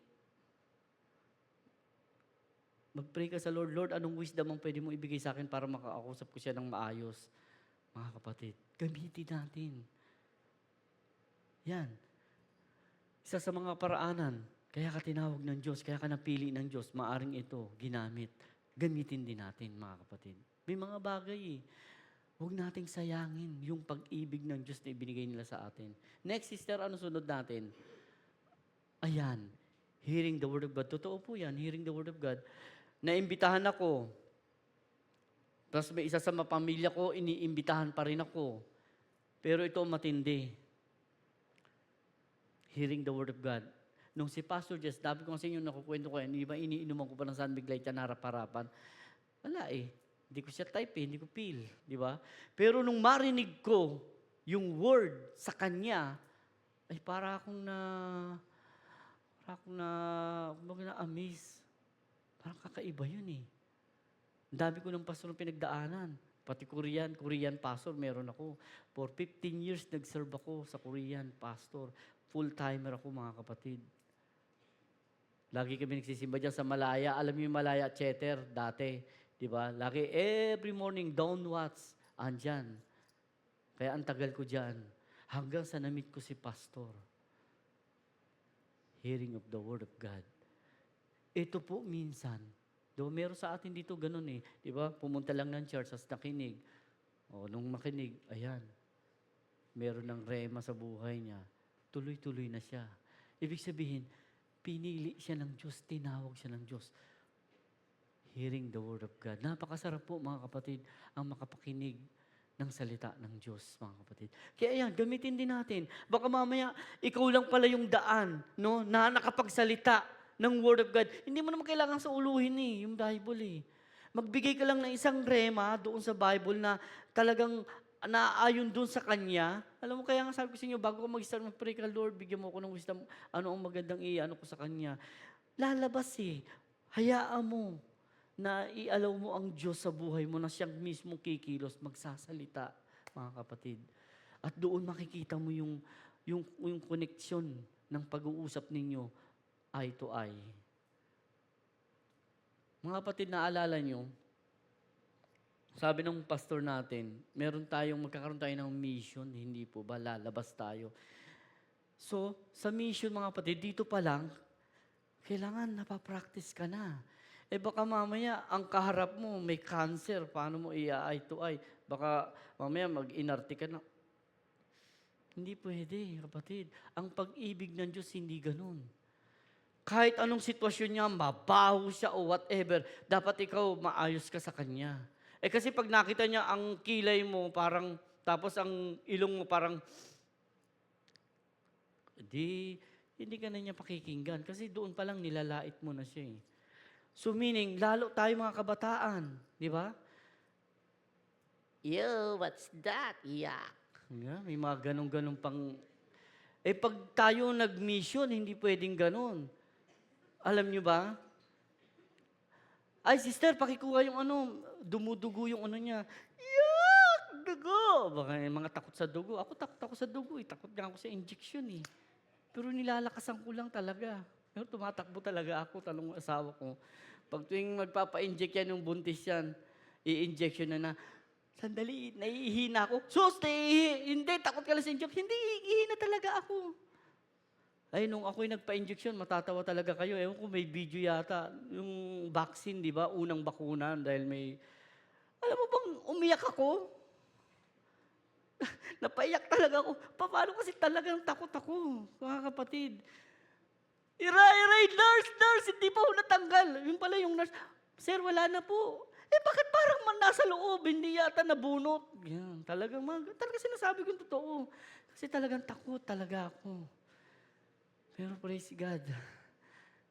Mag-pray ka sa Lord, Lord, anong wisdom ang pwede mo ibigay sa akin para makakausap ko siya ng maayos? Mga kapatid, gamitin natin. Yan. Isa sa mga paraanan, kaya ka tinawag ng Diyos, kaya ka napili ng Diyos, maaring ito, ginamit. Gamitin din natin, mga kapatid. May mga bagay huwag nating sayangin yung pag-ibig ng Diyos na ibinigay nila sa atin. Next, sister, ano sunod natin? Ayan, hearing the Word of God. Totoo po yan, hearing the Word of God. Naimbitahan ako. Tapos may isa sa pamilya ko, iniimbitahan pa rin ako. Pero ito matindi. Hearing the Word of God. Nung si Pastor Jess, dapat ko kasi yung nakukwento ko yan, iba iniinuman ko pa ng San Miguel yan, harap-harapan. Wala Hindi ko siya type hindi ko feel. Di ba? Pero nung marinig ko yung word sa kanya, ay para akong na-amaze. Parang kakaiba yun Ang dami ko ng pastor ng pinagdaanan. Pati Korean pastor, meron ako. For 15 years, nag-serve ako sa Korean pastor. Full-timer ako, mga kapatid. Lagi kami nagsisimba dyan sa Malaya. Alam niyo yung Malaya Theater dati. Di ba? Lagi, every morning, dawn watch, andyan. Kaya ang tagal ko dyan. Hanggang sa na-meet ko si pastor. Hearing of the Word of God. Ito po minsan, meron sa atin dito ganun di ba? Pumunta lang ng church, as nakinig. Nung makinig, ayan, meron ng rema sa buhay niya. Tuloy-tuloy na siya. Ibig sabihin, pinili siya ng Diyos, tinawag siya ng Diyos. Hearing the Word of God. Napakasarap po, mga kapatid, ang makapakinig ng salita ng Diyos, mga kapatid. Kaya ayan, gamitin din natin. Baka mamaya, ikaw lang pala yung daan, no, na nakapagsalita ng Word of God. Hindi mo naman kailangan sa uluhin yung Bible Magbigay ka lang ng isang rema doon sa Bible na talagang naayon doon sa Kanya. Alam mo, kaya nga sabi ko sa inyo, bago ko mag-start mag-pray ka, Lord, bigyan mo ko ng wisdom, ano ang magandang ko sa Kanya. Lalabas Hayaan mo na i-allow mo ang Diyos sa buhay mo na siyang mismo kikilos, magsasalita, mga kapatid. At doon makikita mo yung koneksyon ng pag-uusap ninyo eye to eye. Mga kapatid, naalala nyo, Sabi ng pastor natin, magkakaroon tayo ng mission, hindi po ba lalabas tayo. So, sa mission mga kapatid, dito pa lang, kailangan napapractice ka na. Eh baka mamaya, ang kaharap mo, may cancer, paano mo i-eye to eye? Baka mamaya mag-inarte ka na. Hindi pwede, kapatid. Ang pag-ibig ng Diyos, hindi ganun. Kahit anong sitwasyon niya, mabaho siya o whatever, dapat ikaw maayos ka sa Kanya. Eh kasi pag nakita niya ang kilay mo, parang, tapos ang ilong mo parang, hindi ka na niya pakikinggan. Kasi doon pa lang nilalait mo na siya eh. So meaning, lalo tayo mga kabataan, di ba? Yo, what's that? Yak. Yeah, may mga ganong-ganong pang... Eh pag tayo nag-mission, hindi pwedeng ganon. Alam nyo ba? Ay, sister, pakikuha yung dumudugo yung niya. Yak! Dugo! Baka yung mga takot sa dugo. Ako takot ako sa dugo eh. Takot nga ako sa injection eh. Pero nilalakasan ko lang talaga. Pero tumatakbo talaga ako, talong asawa ko. Pag tuwing magpapa-inject yan yung buntis yan, i-injection na. Sandali, nahihina ako. Sus, hindi, takot ka lang sa injection. Hindi, ihina talaga ako. Ay, nung ako'y nagpa-injection, matatawa talaga kayo. Ewan ko, may video yata. Yung vaccine, di ba? Unang bakuna dahil may... Alam mo bang, umiyak ako? Napaiyak talaga ako. Paano kasi talagang takot ako, mga kapatid. Iray, nurse, hindi pa ako natanggal. Yung pala yung nurse, sir, wala na po. Eh, bakit parang nasa loob, hindi yata nabunot? Yan, talaga sinasabi ko yung totoo. Kasi talagang takot talaga ako. Pero praise God,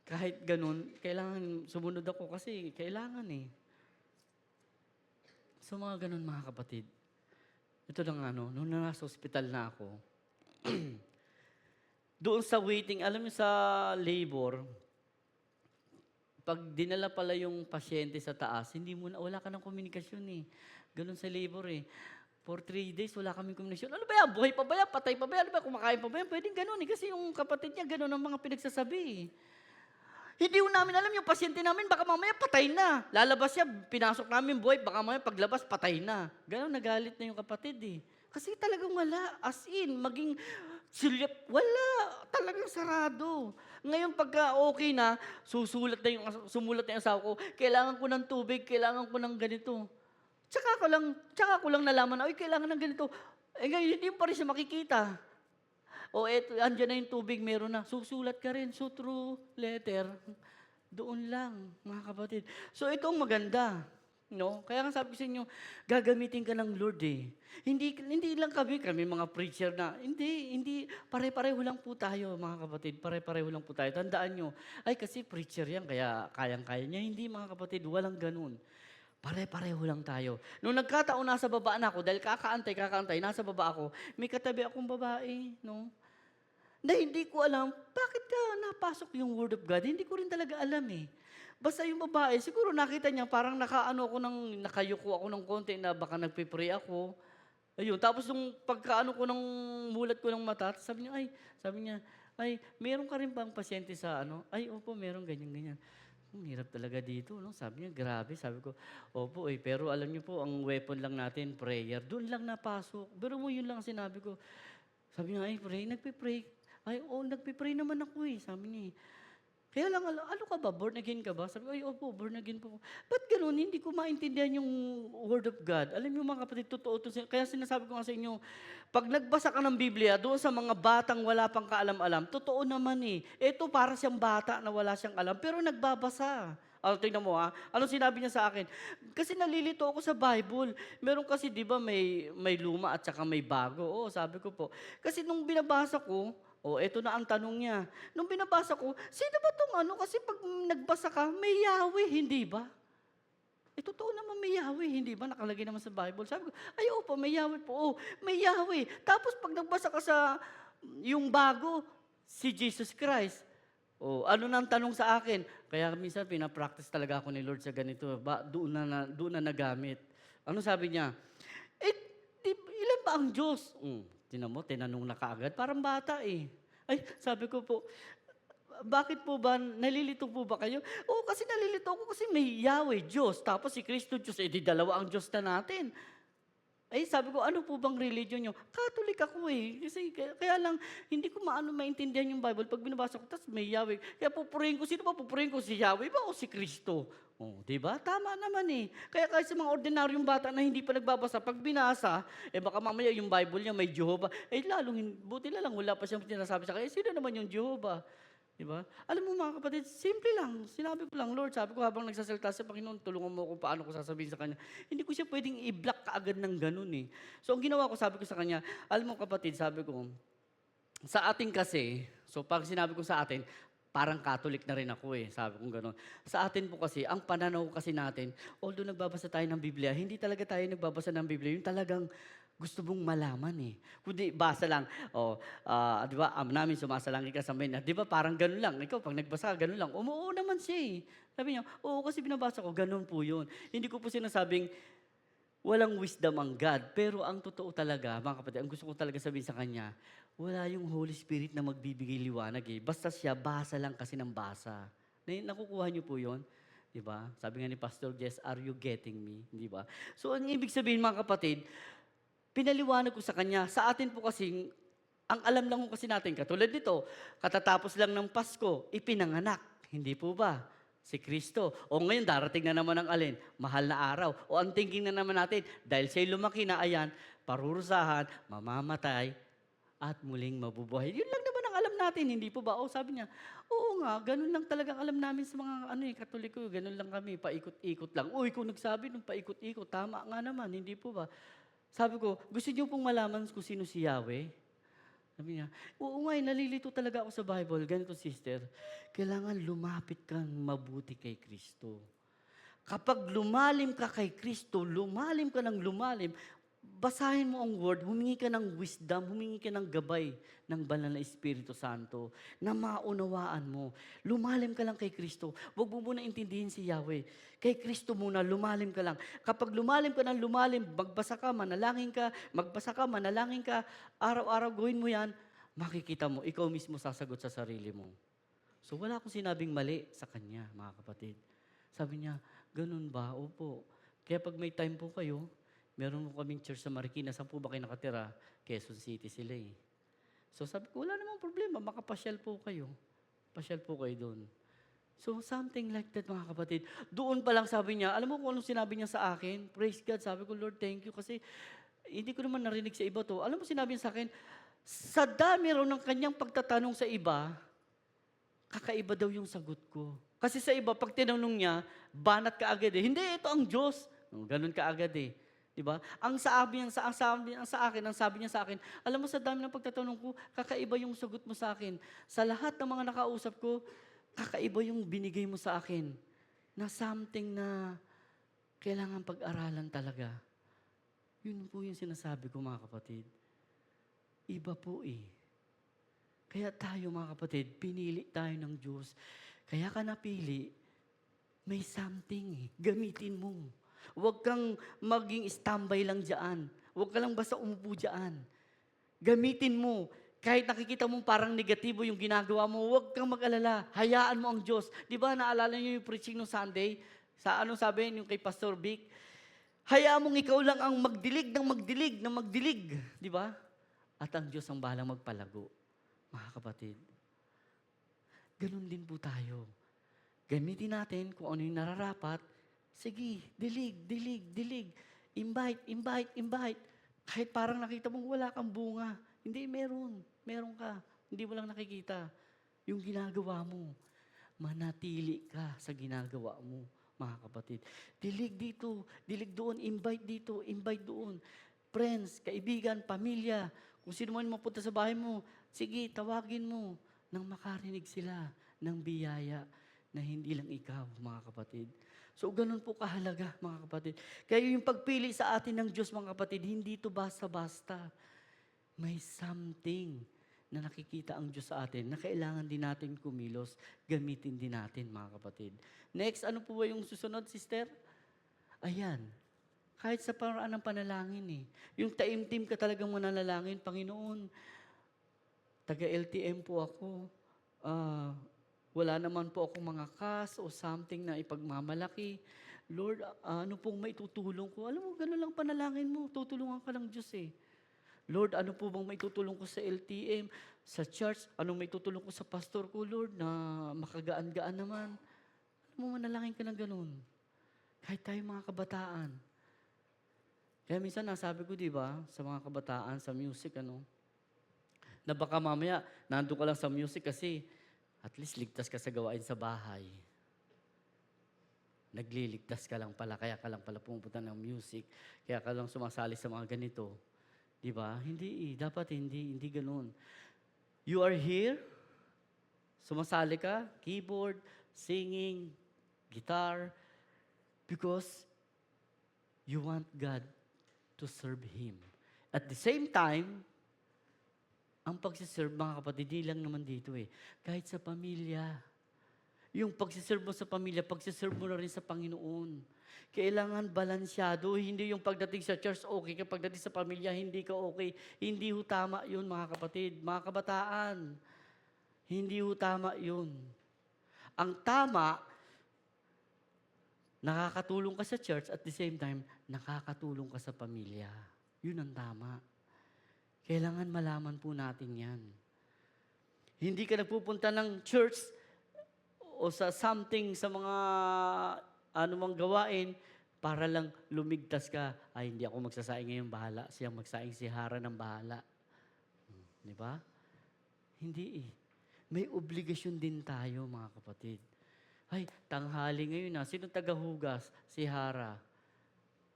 kahit ganun, kailangan sumunod ako kasi kailangan eh. So mga ganun mga kapatid. Ito lang nung nasa ospital na ako, doon sa waiting, alam niyo sa labor, pag dinala pala yung pasyente sa taas, wala ka ng komunikasyon eh. Ganun sa labor eh. For 3 days, wala kaming komunikasyon. Ano ba yan? Buhay pa ba yan? Patay pa ba yan? Ano ba? Kumakain pa ba yan? Pwedeng ganun eh. Kasi yung kapatid niya, ganun ang mga pinagsasabi eh. Hindi ko namin alam yung pasyente namin, baka mamaya patay na. Lalabas siya, pinasok namin buhay, baka mamaya paglabas, patay na. Ganun, nagalit na yung kapatid eh. Kasi talagang wala. As in, maging silip, wala. Talagang sarado. Ngayon, pagka okay na, sumulat na yung asawa ko, kailangan ko ng tubig, kailangan ko ng ganito. Tsaka ko lang nalaman na, kailangan ng ganito. Eh ngayon, hindi pa rin siya makikita. O eto, andyan na yung tubig, meron na. Susulat ka rin. So, through letter, doon lang, mga kapatid. So, ito ang maganda. No? Kaya nga sabi ko sa inyo, gagamitin ka ng Lord eh. Hindi lang kami mga preacher na. Hindi, pare-pareho lang po tayo, mga kapatid. Pare-pareho lang po tayo. Tandaan nyo, kasi preacher yan, kaya kayang-kaya niya. Hindi, mga kapatid, walang ganun. Pare-pareho lang tayo. Nung nagkataon, nasa baba na ako, dahil kakaantay, nasa baba ako, may katabi akong babae, no? Na hindi ko alam, bakit ka napasok yung Word of God? Hindi ko rin talaga alam eh. Basta yung babae, siguro nakita niya, parang nakayuko ako ng konti na baka nagpipray ako. Ayun, tapos nung pagkaano ko ng mulat ko ng mata, sabi niya, meron ka rin bang pasyente sa Ay, opo, meron ganyan. Hirap talaga dito, no? Sabi niya, grabe. Sabi ko, opo pero alam niyo po, ang weapon lang natin, prayer. Doon lang napasok. Pero yun lang sinabi ko. Sabi niya, nagpipray. Nagpipray naman ako eh. Sabi niya, kaya lang, ano ka ba? Born again ka ba? Sabi ko, opo, born again po. Ba't ganun? Hindi ko maintindihan yung Word of God. Alam niyo mga kapatid, totoo to. Kaya sinasabi ko nga sa inyo, pag nagbasa ka ng Biblia, doon sa mga batang wala pang kaalam-alam, totoo naman eh. Ito para siyang bata na wala siyang alam, pero nagbabasa. Tingnan mo anong sinabi niya sa akin? Kasi nalilito ako sa Bible. Meron kasi, di ba, may luma at saka may bago. Oo, sabi ko po. Kasi nung binabasa ko, eto na ang tanong niya. Nung binabasa ko, sino ba itong Kasi pag nagbasa ka, may Yahweh, hindi ba? Totoo naman may Yahweh, hindi ba? Nakalagay naman sa Bible. Sabi ko, opo, may Yahweh po. May Yahweh. Tapos pag nagbasa ka sa yung bago, si Jesus Christ. Ano na ang tanong sa akin? Kaya minsan pinapractice talaga ako ni Lord sa ganito. Doon na nagamit. Ano sabi niya? Ilan ba ang Diyos? Tinanong na kaagad. Parang bata eh. Sabi ko po, bakit po ba, nalilito po ba kayo? Oo, kasi nalilito ako kasi may Yahweh, Diyos, tapos si Kristo Diyos, di dalawa ang Diyos na natin. Ay, sabi ko, ano po bang religion nyo? Catholic ako eh. Kasi kaya lang, hindi ko maintindihan yung Bible pag binabasa ko, tapos may Yahweh. Kaya pupurihin ko, sino ba pupurihin ko? Si Yahweh ba o si Kristo? Oh, di ba? Tama naman eh. Kaya kahit sa mga ordinaryong bata na hindi pa nagbabasa, pag binasa, baka mamaya yung Bible niya may Jehovah. Buti na lang, wala pa siyang sinasabi sa kanya, sino naman yung Jehovah? Di ba? Alam mo mga kapatid, simple lang. Sinabi ko lang, Lord, sabi ko habang nagsasalita sa Panginoon, tulungan mo kung paano ko sasabihin sa Kanya. Hindi ko siya pwedeng i-block kaagad ng ganun eh. So ang ginawa ko, sabi ko sa Kanya, alam mo kapatid, sabi ko, sa atin kasi, so pag sinabi ko sa atin, parang Catholic na rin ako eh, sabi ko gano'n. Sa atin po kasi, ang pananaw kasi natin, although nagbabasa tayo ng Biblia, hindi talaga tayo nagbabasa ng Biblia, yung talagang gusto mong malaman eh. Kundi basa lang, di ba, namin sumasalangin ka sa main, di ba parang gano'n lang, ikaw pag nagbasa, gano'n lang, umuo naman siya eh. Sabi niya, oo kasi binabasa ko, gano'n po yun. Hindi ko po sinasabing, walang wisdom ang God. Pero ang totoo talaga, mga kapatid, ang gusto ko talaga sabihin sa Kanya, wala yung Holy Spirit na magbibigay liwanag eh. Basta siya, basa lang kasi ng basa. Nakukuha niyo po yun? Di ba? Sabi nga ni Pastor Jess, are you getting me? Di ba? So, ang ibig sabihin mga kapatid, pinaliwanag ko sa Kanya. Sa atin po kasing, ang alam lang ko kasi natin, katulad nito, katatapos lang ng Pasko, ipinanganak. Hindi po ba? Si Kristo. O ngayon, darating na naman ang alin? Mahal na araw. O ang thinking na naman natin, dahil siya'y lumaki na ayan, parurusahan, mamamatay, at muling mabubuhay. Yun lang naman ang alam natin, hindi po ba? O sabi niya, oo nga, ganun lang talagang alam namin sa mga Katoliko, ganun lang kami, paikot-ikot lang. Uy, kung nagsabi nung paikot-ikot, tama nga naman, hindi po ba? Sabi ko, gusto niyo pong malaman kung sino si Yahweh? Sabi niya, oo nga, nalilito talaga ako sa Bible. Ganito, sister, kailangan lumapit kang mabuti kay Kristo. Kapag lumalim ka kay Kristo, lumalim ka ng lumalim, basahin mo ang word, humingi ka ng wisdom, humingi ka ng gabay ng banal na Espiritu Santo na maunawaan mo. Lumalim ka lang kay Kristo. Huwag mo muna intindihin si Yahweh. Kay Kristo muna, lumalim ka lang. Kapag lumalim ka ng lumalim, magbasa ka, manalangin ka, araw-araw gawin mo yan, makikita mo, ikaw mismo sasagot sa sarili mo. So wala akong sinabing mali sa kanya, mga kapatid. Sabi niya, ganun ba? Opo. Kaya pag may time po kayo, meron po kaming church sa Marikina. Saan po ba kayo nakatira? Quezon City sila eh. So sabi ko, wala namang problema. Makapasyal po kayo. Pasyal po kayo doon. So something like that mga kapatid. Doon pa lang sabi niya, alam mo kung anong sinabi niya sa akin? Praise God. Sabi ko, Lord, thank you. Kasi hindi ko naman narinig sa iba to. Alam mo sinabi niya sa akin, sa dami raw ng kanyang pagtatanong sa iba, kakaiba daw yung sagot ko. Kasi sa iba, pag tinanong niya, banat ka agad eh. Hindi, ito ang Diyos. Ganun ka agad eh. Diba? Ang sabi niya sa akin, alam mo sa dami ng pagtatanong ko, kakaiba yung sagot mo sa akin. Sa lahat ng mga nakausap ko, kakaiba yung binigay mo sa akin. Na something na kailangan pag-aralan talaga. Yun po yung sinasabi ko mga kapatid. Iba po eh. Kaya tayo mga kapatid, pinili tayo ng Diyos. Kaya ka napili, may something eh. Gamitin mo. Huwag kang maging standby lang dyan. Huwag ka lang basta umupo dyan. Gamitin mo. Kahit nakikita mo parang negatibo yung ginagawa mo, huwag kang mag-alala. Hayaan mo ang Diyos. Di ba naalala niyo yung preaching no Sunday? Sa anong sabi yung kay Pastor Vic? Hayaan mong ikaw lang ang magdilig. Di ba? At ang Diyos ang bahalang magpalago. Mga kapatid, ganun din po tayo. Gamitin natin kung ano yung nararapat. Sige, dilig. Invite. Kahit parang nakita mong wala kang bunga. Hindi, meron ka. Hindi mo lang nakikita. Yung ginagawa mo. Manatili ka sa ginagawa mo, mga kapatid. Dilig dito, dilig doon, invite dito, invite doon. Friends, kaibigan, pamilya, kung sino man mapunta sa bahay mo, sige, tawagin mo nang makarinig sila ng biyaya na hindi lang ikaw, mga kapatid. So, ganun po kahalaga, mga kapatid. Kaya yung pagpili sa atin ng Diyos, mga kapatid, hindi ito basta-basta. May something na nakikita ang Diyos sa atin na kailangan din natin kumilos, gamitin din natin, mga kapatid. Next, ano po ba yung susunod, sister? Ayan. Kahit sa paraan ng panalangin eh. Yung taimtim ka talagang mananalangin, Panginoon, taga-LTM po ako. Wala naman po akong mga kas o something na ipagmamalaki. Lord, ano pong maitutulong ko? Alam mo, gano'n lang panalangin mo. Tutulungan ka ng Diyos eh. Lord, ano po bang maitutulong ko sa LTM, sa church? Anong maitutulong ko sa pastor ko, Lord, na makagaan-gaan naman? Alam mo, manalangin ka ng gano'n. Kahit tayo mga kabataan. Kaya minsan nasabi ko, di ba, sa mga kabataan, sa music, na baka mamaya, nandun ka lang sa music kasi at least ligtas ka sa gawain sa bahay. Nagliligtas ka lang pala, kaya ka lang pala pumupunta ng music, kaya ka lang sumasali sa mga ganito. Di ba? Hindi dapat hindi ganun. You are here, sumasali ka, keyboard, singing, guitar, because you want God to serve Him. At the same time, ang pagsiserve, mga kapatid, di lang naman dito eh. Kahit sa pamilya. Yung pagsiserve mo sa pamilya, pagsiserve mo na rin sa Panginoon. Kailangan balansyado. Hindi yung pagdating sa church, okay. Kapag pagdating sa pamilya, hindi ka okay. Hindi ho tama yun, mga kapatid. Mga kabataan, hindi ho tama yun. Ang tama, nakakatulong ka sa church at the same time, nakakatulong ka sa pamilya. Yun ang tama. Kailangan malaman po natin yan. Hindi ka nagpupunta ng church o sa something, sa mga anumang gawain, para lang lumigtas ka. Ay, hindi ako magsasaing ngayon, bahala. Siyang magsaing, si Hara ng bahala. Di ba? Hindi eh. May obligasyon din tayo, mga kapatid. Ay, tanghali ngayon na. Sino tagahugas? Si Hara.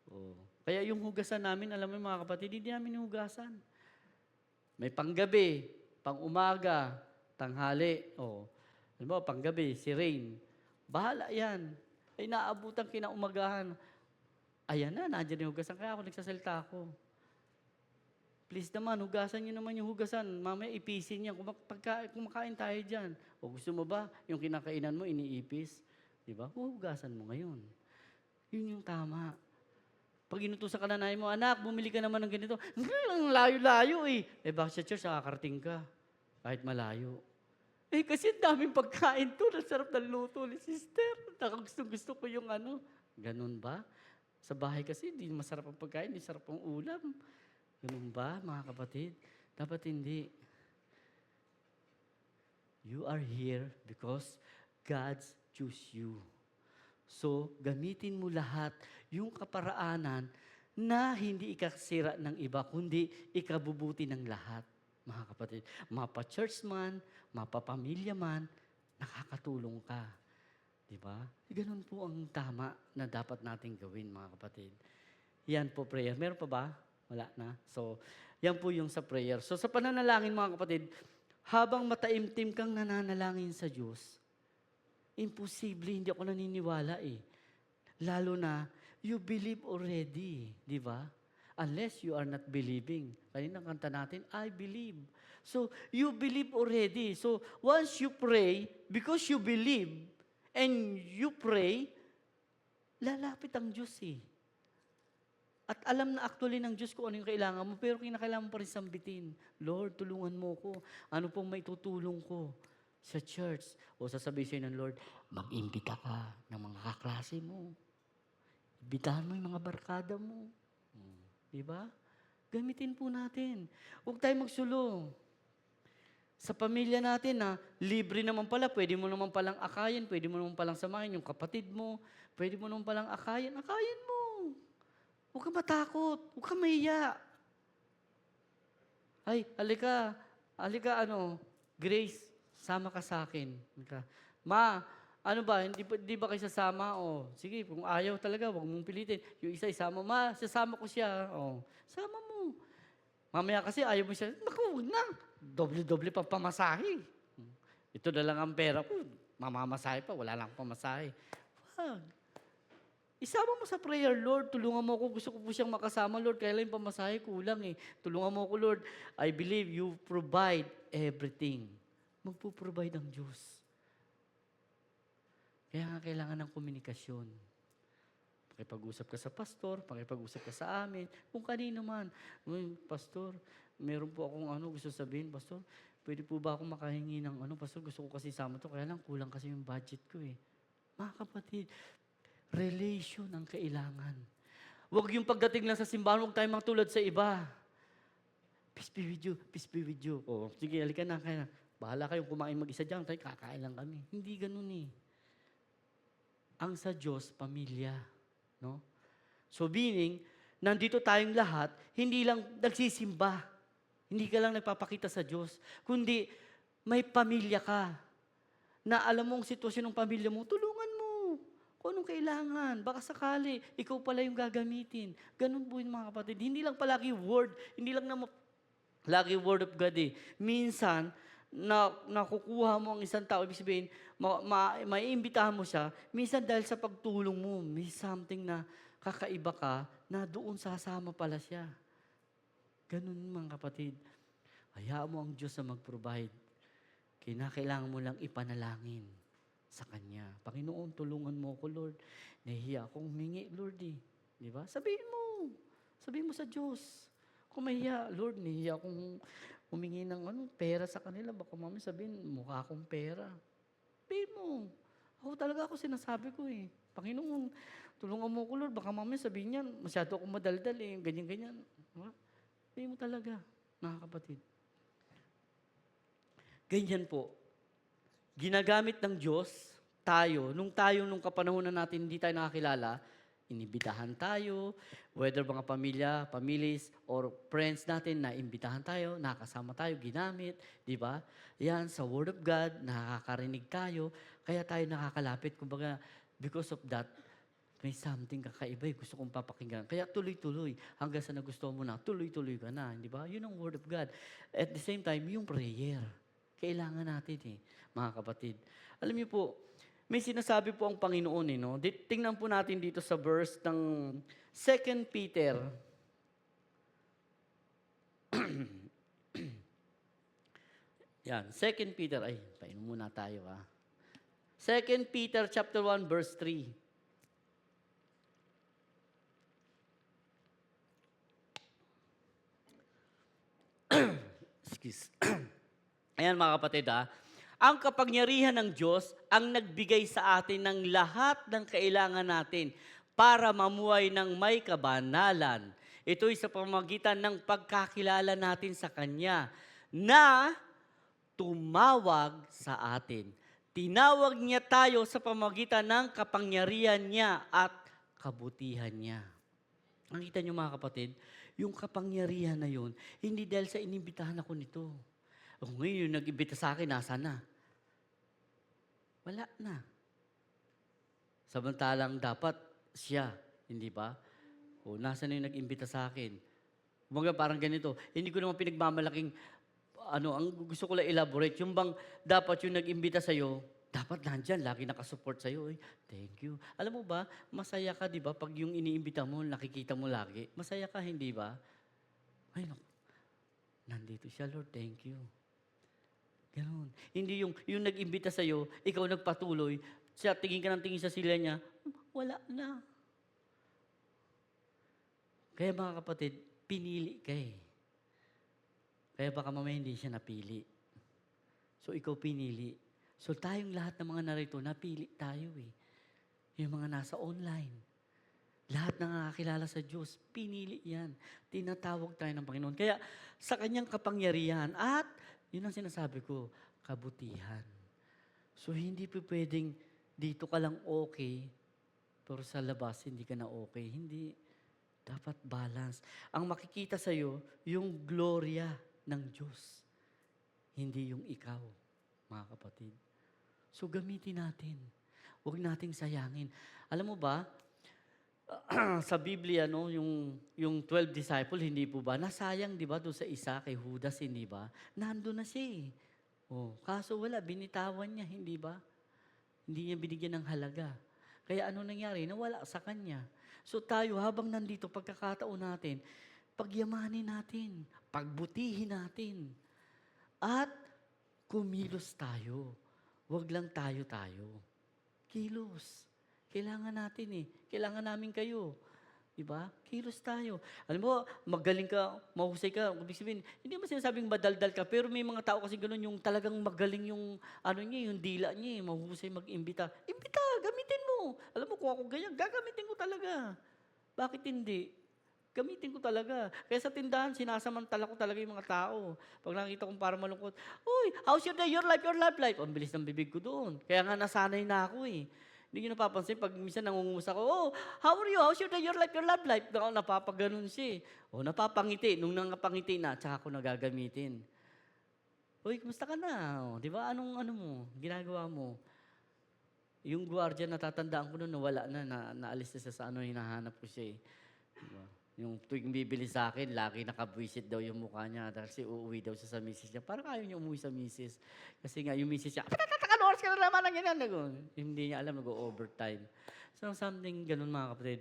Oh. Kaya yung hugasan namin, alam mo mga kapatid, hindi namin hugasan. May panggabi, pang-umaga, tanghali. Oh. Alam mo, panggabi, si Rain. Bahala yan. Ay naabutan kinaumagahan. Ayan na, nandiyan yung hugasan. Kaya ako nagsasalita ako. Please naman, hugasan nyo naman yung hugasan. Mamaya ipisin niya. Kumakain tayo dyan. O gusto mo ba, yung kinakainan mo, iniipis? Di ba? Hugasan mo ngayon. Yun yung tama. Pag inutusan ka na mo, anak, bumili ka naman ng ganito. Ang layo-layo eh. Eh bakit sa church, nakakarating ka? Kahit malayo. Eh kasi daming pagkain to. Nasarap ng luto ni sister. Gusto ko yung Ganun ba? Sa bahay kasi, di masarap ang pagkain, di sarap ang ulam. Ganun ba, mga kapatid? Dapat hindi. You are here because God choose you. So, gamitin mo lahat yung kaparaanan na hindi ikasira ng iba, kundi ikabubuti ng lahat, mga kapatid. Mapa-church man, mapa-pamilya man, nakakatulong ka. Diba? Ganun po ang tama na dapat nating gawin, mga kapatid. Yan po prayer. Meron pa ba? Wala na. So, yan po yung sa prayer. So, sa pananalangin, mga kapatid, habang mataimtim kang nananalangin sa Diyos, imposible, hindi ako naniniwala eh. Lalo na, you believe already, di ba? Unless you are not believing. Kanina kanta natin, I believe. So, you believe already. So, once you pray, because you believe, and you pray, lalapit ang Diyos eh. At alam na actually ng Diyos kung ano yung kailangan mo, pero kinakailangan mo pa rin sambitin. Lord, tulungan mo ko. Ano pong may tutulong ko sa church? O sasabihin sa'yo ng Lord, mag-imbita ka ng mga kaklase mo. Imbitahan mo yung mga barkada mo. Diba? Gamitin po natin. Huwag tayo magsulong. Sa pamilya natin na libre naman pala, pwede mo naman palang akayin, pwede mo naman palang samahin yung kapatid mo, pwede mo naman palang akayin mo. Huwag ka matakot. Huwag ka mahiya. Ay, halika, Grace, sama ka sa akin. Ma, ano ba, hindi ba kayo sasama? O, sige, kung ayaw talaga, huwag mong pilitin. Yung isa, isama. Ma, sasama ko siya. O, sama mo. Mamaya kasi ayaw mo siya. Naku, huwag na. Doble-doble pa pamasahe. Ito na lang ang pera ko. Mamamasahe pa, wala lang pamasahe. Wag. Isama mo sa prayer, Lord, tulungan mo ako. Gusto ko po siyang makasama, Lord. Kaya lang yung pamasahe, kulang eh. Tulungan mo ako, Lord. I believe you provide everything. Magpo-provide ang Diyos. Kaya nga kailangan ng komunikasyon. Pakipag-usap ka sa pastor, pakipag-usap ka sa amin, kung kanino man. Pastor, meron po akong gusto sabihin, Pastor, pwede po ba akong makahingi ng ano, Pastor, gusto ko kasi sama to, kaya lang kulang kasi yung budget ko eh. Mga kapatid, relation ang kailangan. Huwag yung pagdating lang sa simbahan, huwag tayong matulad sa iba. Peace be with you, peace be with you. O, sige, halika na, kaya na. Bahala kayong kumain mag-isa dyan, tayo kakain lang kami. Hindi ganun eh. Ang sa Diyos, pamilya. No? So meaning, nandito tayong lahat, hindi lang nagsisimba. Hindi ka lang nagpapakita sa Diyos. Kundi, may pamilya ka. Na alam mo ang sitwasyon ng pamilya mo, tulungan mo. Kung anong kailangan. Baka sakali, ikaw pala yung gagamitin. Ganun po yung mga kapatid. Hindi lang palagi word. Hindi lang na lagi word of God eh. Minsan, nakukuha mo ang isang tao, ibig sabihin, maiimbitahan mo siya, minsan dahil sa pagtulong mo, may something na kakaiba ka, na doon sasama pala siya. Ganun mga kapatid. Hayaan mo ang Diyos na mag-provide. Kinakailangan mo lang ipanalangin sa Kanya. Panginoon, tulungan mo ako, Lord. Nahihiya akong humingi, Lord eh. Di ba? Sabihin mo. Sabihin mo sa Diyos. Kung mahiya, Lord, nahihiya akong humingi ng pera sa kanila. Baka mami sabihin, mukha akong pera. Sabihin mo. Ako sinasabi ko eh. Panginoon, tulungan mo ko, Lord. Baka mami sabihin niyan, masyado akong madaldal eh. Ganyan-ganyan. Diba? Sabihin mo talaga, mga kapatid. Ganyan po. Ginagamit ng Diyos, nung kapanahon na natin hindi tayo nakakilala, inibitahan tayo, whether mga families, or friends natin na imbitahan tayo, nakasama tayo, ginamit, di ba? Yan, sa Word of God, nakakarinig tayo, kaya tayo nakakalapit. Kumbaga, because of that, may something kakaiba, gusto kong papakinggan. Kaya tuloy-tuloy, hanggang sa nagustuhan mo na, tuloy-tuloy ka na, di ba? Yun ang Word of God. At the same time, yung prayer. Kailangan natin mga kapatid. Alam niyo po, may sinasabi po ang Panginoon no? Tingnan po natin dito sa verse ng 2 Peter. Yan, 2 Peter. Ay, painom muna tayo 2 Peter chapter 1 verse 3. Excuse. Ayan mga kapatid ang kapangyarihan ng Diyos ang nagbigay sa atin ng lahat ng kailangan natin para mamuhay ng may kabanalan. Ito'y sa pamamagitan ng pagkakilala natin sa Kanya na tumawag sa atin. Tinawag niya tayo sa pamamagitan ng kapangyarihan niya at kabutihan niya. Nakita niyo mga kapatid, yung kapangyarihan na yun, hindi dahil sa inimbitahan ako nito. Kung ngayon yung nag-imbita sa akin, nasa na? Wala na. Samantalang dapat siya, hindi ba? O nasa na yung nag-imbita sa akin? Kumbaga parang ganito, hindi ko naman pinagmamalaking, ang gusto ko lang elaborate, yung bang dapat yung nag-imbita sa'yo, dapat nandyan, lagi nakasupport sa'yo. Thank you. Alam mo ba, masaya ka, di ba? Pag yung iniimbita mo, nakikita mo lagi. Masaya ka, hindi ba? Ay, nandito siya, Lord, thank you. Ganon. Hindi yung nag-imbita sa'yo, ikaw nagpatuloy, siya, tingin ka ng tingin sa sila niya, wala na. Kaya mga kapatid, pinili ka Kaya baka mamaya hindi siya napili. So ikaw pinili. So tayong lahat ng mga narito, napili tayo Yung mga nasa online. Lahat na nakakilala sa Diyos, pinili yan. Tinatawag tayo ng Panginoon. Kaya sa kanyang kapangyarihan at yun ang sinasabi ko, kabutihan. So, hindi po pwedeng dito ka lang okay, pero sa labas hindi ka na okay. Hindi. Dapat balance. Ang makikita sa'yo, yung gloria ng Diyos. Hindi yung ikaw, mga kapatid. So, gamitin natin. Huwag nating sayangin. Alam mo ba, sa Biblia, yung 12 disciple, hindi po ba? Nasayang, di ba, doon sa isa, kay Judas, hindi ba? Nandun na siya kaso wala, binitawan niya, hindi ba? Hindi niya binigyan ng halaga. Kaya ano nangyari? Nawala sa kanya. So tayo, habang nandito, pagkakataon natin, pagyamanin natin, pagbutihin natin, at kumilos tayo. Huwag lang tayo. Kilos. Kailangan natin Kailangan namin kayo. Diba? Kilos tayo. Alam mo, magaling ka, mahusay ka. Ibig sabihin, hindi mo sinasabing madaldal ka, pero may mga tao kasi ganun, yung talagang magaling yung, ano niya, yung dila niya, mahusay mag-imbita. Imbita, gamitin mo. Alam mo, kung ako ganyan, gagamitin ko talaga. Bakit hindi? Gamitin ko talaga. Kaya sa tindahan, sinasamantala ko talaga yung mga tao. Pag nakita kong parang malungkot, uy, how's your day, your life, your love life? Ang bilis ng bibig ko doon. Kaya nga nasanay na ako eh. Hindi nyo napapansin, pag minsan nangungumusta ko, oh, how are you? How's your day, your life, your love life? Napapaganon siya eh. O, napapangiti. Nung nangapangiti na, tsaka ko nagagamitin. Uy, kumusta ka na? O, di ba? Anong ano mo? Ginagawa mo? Yung gwardiya, natatandaan ko noon, nawala na, naalis na siya sa ano, hinahanap ko siya eh. Diba? Yung tuwing bibili sa akin, lagi nakabwisit daw yung mukha niya kasi uuwi daw siya sa misis niya. Parang ayaw niya umuwi sa misis. Kasi nga, yung misis niya, ano oras ka na naman ang ganyan? Hindi niya alam, nag-overtime. So, something ganun mga kapatid.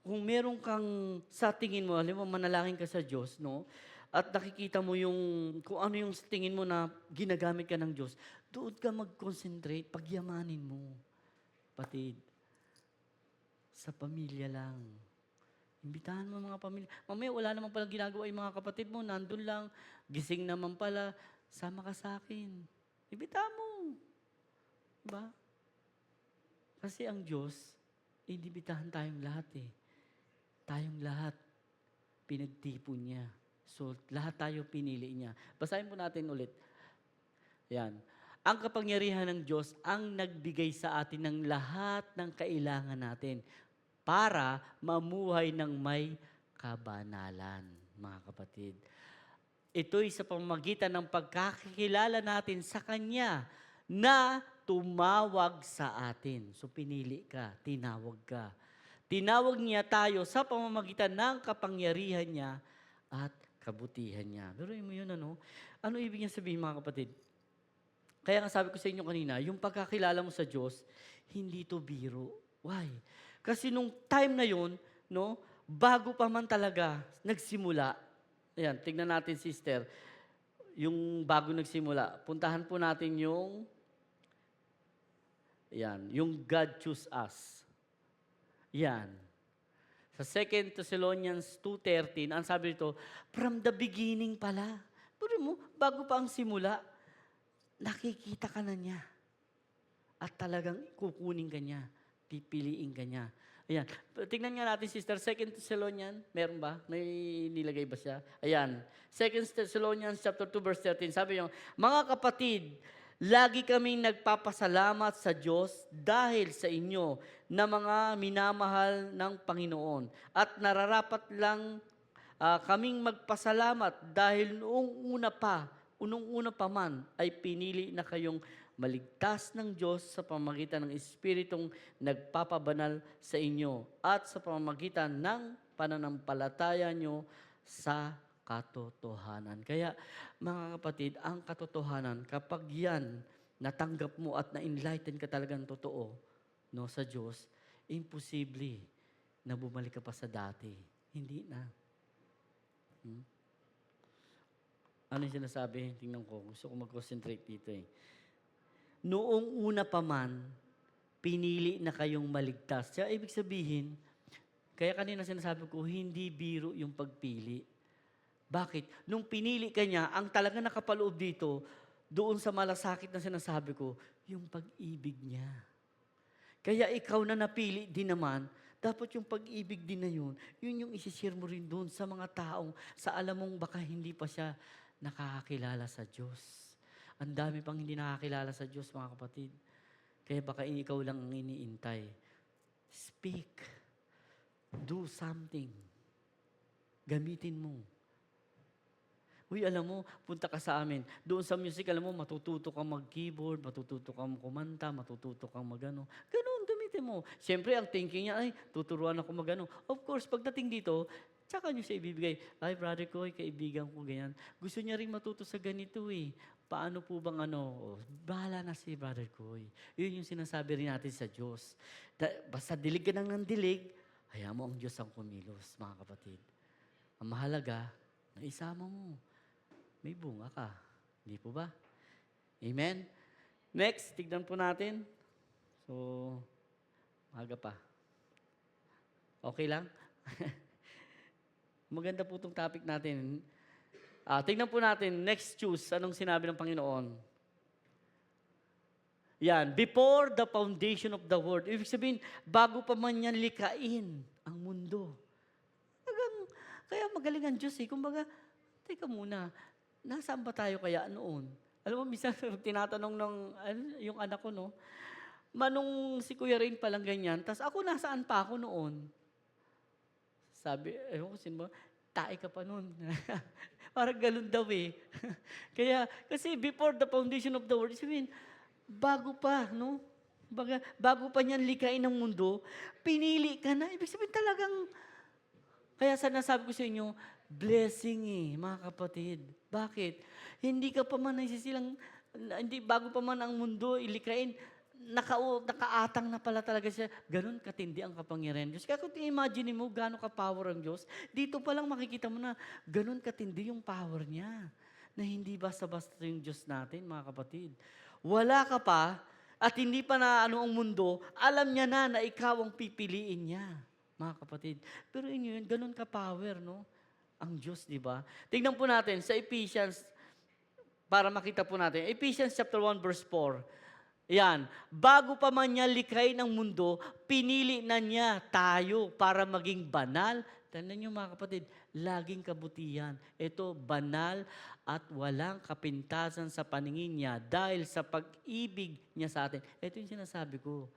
Kung meron kang sa tingin mo, alam mo, manalangin ka sa Diyos, no? At nakikita mo yung, kung ano yung sa tingin mo na ginagamit ka ng Diyos, doon ka mag-concentrate, pagyamanin mo. Kapatid, sa pamilya lang. Imbitahan mo mga pamilya. Mamaya wala naman palang ginagawa yung mga kapatid mo, nandun lang, gising naman pala, sama ka sa akin. Imbitahan mo. Diba? Kasi ang Diyos, inibitahan tayong lahat eh. Tayong lahat, pinagtipon niya. So, lahat tayo pinili niya. Basahin po natin ulit. Yan. Ang kapangyarihan ng Diyos ang nagbigay sa atin ng lahat ng kailangan natin para mamuhay ng may kabanalan, mga kapatid. Ito'y sa pamamagitan ng pagkakilala natin sa Kanya na tumawag sa atin. So pinili ka, tinawag ka. Tinawag niya tayo sa pamamagitan ng kapangyarihan niya at kabutihan niya. Pero mo yun, ano? Ano ibig niya sabihin, mga kapatid? Kaya nga sabi ko sa inyo kanina, yung pagkakilala mo sa Diyos, hindi to biro. Why? Kasi nung time na yun, no, bago pa man talaga nagsimula, ayan, tignan natin sister, yung bago nagsimula, puntahan po natin yung, ayan, yung God choose us. Yan. Sa 2 Thessalonians 2:13, ang sabi nito, from the beginning pala. Pero mo, bago pa ang simula, nakikita ka na niya. At talagang kukunin ka niya. Pipiliin ka niya. Ayan. Tingnan nga natin, sister, 2 Thessalonians, meron ba? May nilagay ba siya? Ayan. 2 Thessalonians chapter 2, verse 13, sabi niyo, mga kapatid, lagi kaming nagpapasalamat sa Diyos dahil sa inyo na mga minamahal ng Panginoon. At nararapat lang kaming magpasalamat dahil unong-una pa man ay pinili na kayong maligtas ng Diyos sa pamamagitan ng Espiritong nagpapabanal sa inyo at sa pamamagitan ng pananampalataya nyo sa katotohanan. Kaya, mga kapatid, ang katotohanan, kapag yan, natanggap mo at na-enlighten ka talagang totoo, no, sa Diyos, imposible na bumalik ka pa sa dati. Hindi na. Ano yung sinasabi? Tingnan ko. Gusto ko mag-concentrate dito eh. Noong una pa man, pinili na kayong maligtas. Kaya ibig sabihin, kaya kanina sinasabi ko, hindi biro yung pagpili. Bakit? Nung pinili ka niya, ang talaga nakapaloob dito, doon sa malasakit na sinasabi ko, yung pag-ibig niya. Kaya ikaw na napili din naman, dapat yung pag-ibig din na yun yung isishare mo rin doon sa mga taong sa alam mong baka hindi pa siya nakakakilala sa Diyos. Ang dami pang hindi nakakilala sa Diyos, mga kapatid. Kaya baka ikaw lang ang iniintay. Speak. Do something. Gamitin mo. Uy, alam mo, punta ka sa amin. Doon sa music, alam mo, matututo kang mag-keyboard, matututo kang kumanta, matututo kang magano. Ganun, gamitin mo. Siyempre, ang thinking niya, ay, tuturuan ako magano. Of course, pagdating dito, tsaka niyo siya ibibigay. Ay, brother ko, kaibigan ko, ganyan. Gusto niya rin matuto sa ganito eh. Paano po bang ano? Oh, bahala na si brother ko. Yun yung sinasabi rin natin sa Diyos. Basta dilig ka ng dilig, hayaan mo ang Diyos ang kumilos, mga kapatid. Ang mahalaga, na isama mo. May bunga ka. Hindi po ba? Amen? Next, tignan po natin. So, maga pa. Okay lang? Maganda po itong topic natin. Tingnan po natin, next choose, anong sinabi ng Panginoon? Yan, before the foundation of the world. Ibig sabihin, bago pa man yan likain ang mundo. Kaya magaling ang Diyos eh. Kumbaga, teka muna, nasaan ba tayo kaya noon? Alam mo, minsan tinatanong ng yung anak ko, no? Manong si Kuya Rain palang ganyan, tas ako nasaan pa ako noon? Sabi, ewan ko sino ba, tae ka pa noon. Parang ganun daw eh. Kaya, kasi before the foundation of the world, sabihin, bago pa, no? Bago pa niyan likain ng mundo, pinili ka na. Ibig sabihin talagang, kaya nasabi ko sa inyo, blessing eh, mga kapatid. Bakit? Hindi ka pa man nagsisilang, hindi, bago pa man ang mundo ilikain, nakaatang na pala talaga siya. Ganon katindi ang kapangyarihan Diyos. Kaya kung imagine mo, gano'n ka-power ang Diyos, dito pa lang makikita mo na ganon katindi yung power niya. Na hindi basta-basta yung Diyos natin, mga kapatid. Wala ka pa, at hindi pa na ano ang mundo, alam niya na ikaw ang pipiliin niya, mga kapatid. Pero inyo yun, ganun ka-power, no? Ang Diyos, di ba? Tingnan po natin sa Ephesians, para makita po natin. Ephesians chapter 1, verse 4. Yan, bago pa man niya likayin ang mundo, pinili na niya tayo para maging banal. Tandaan niyo mga kapatid, laging kabutihan. Ito, banal at walang kapintasan sa paningin niya dahil sa pag-ibig niya sa atin. Ito yung sinasabi ko.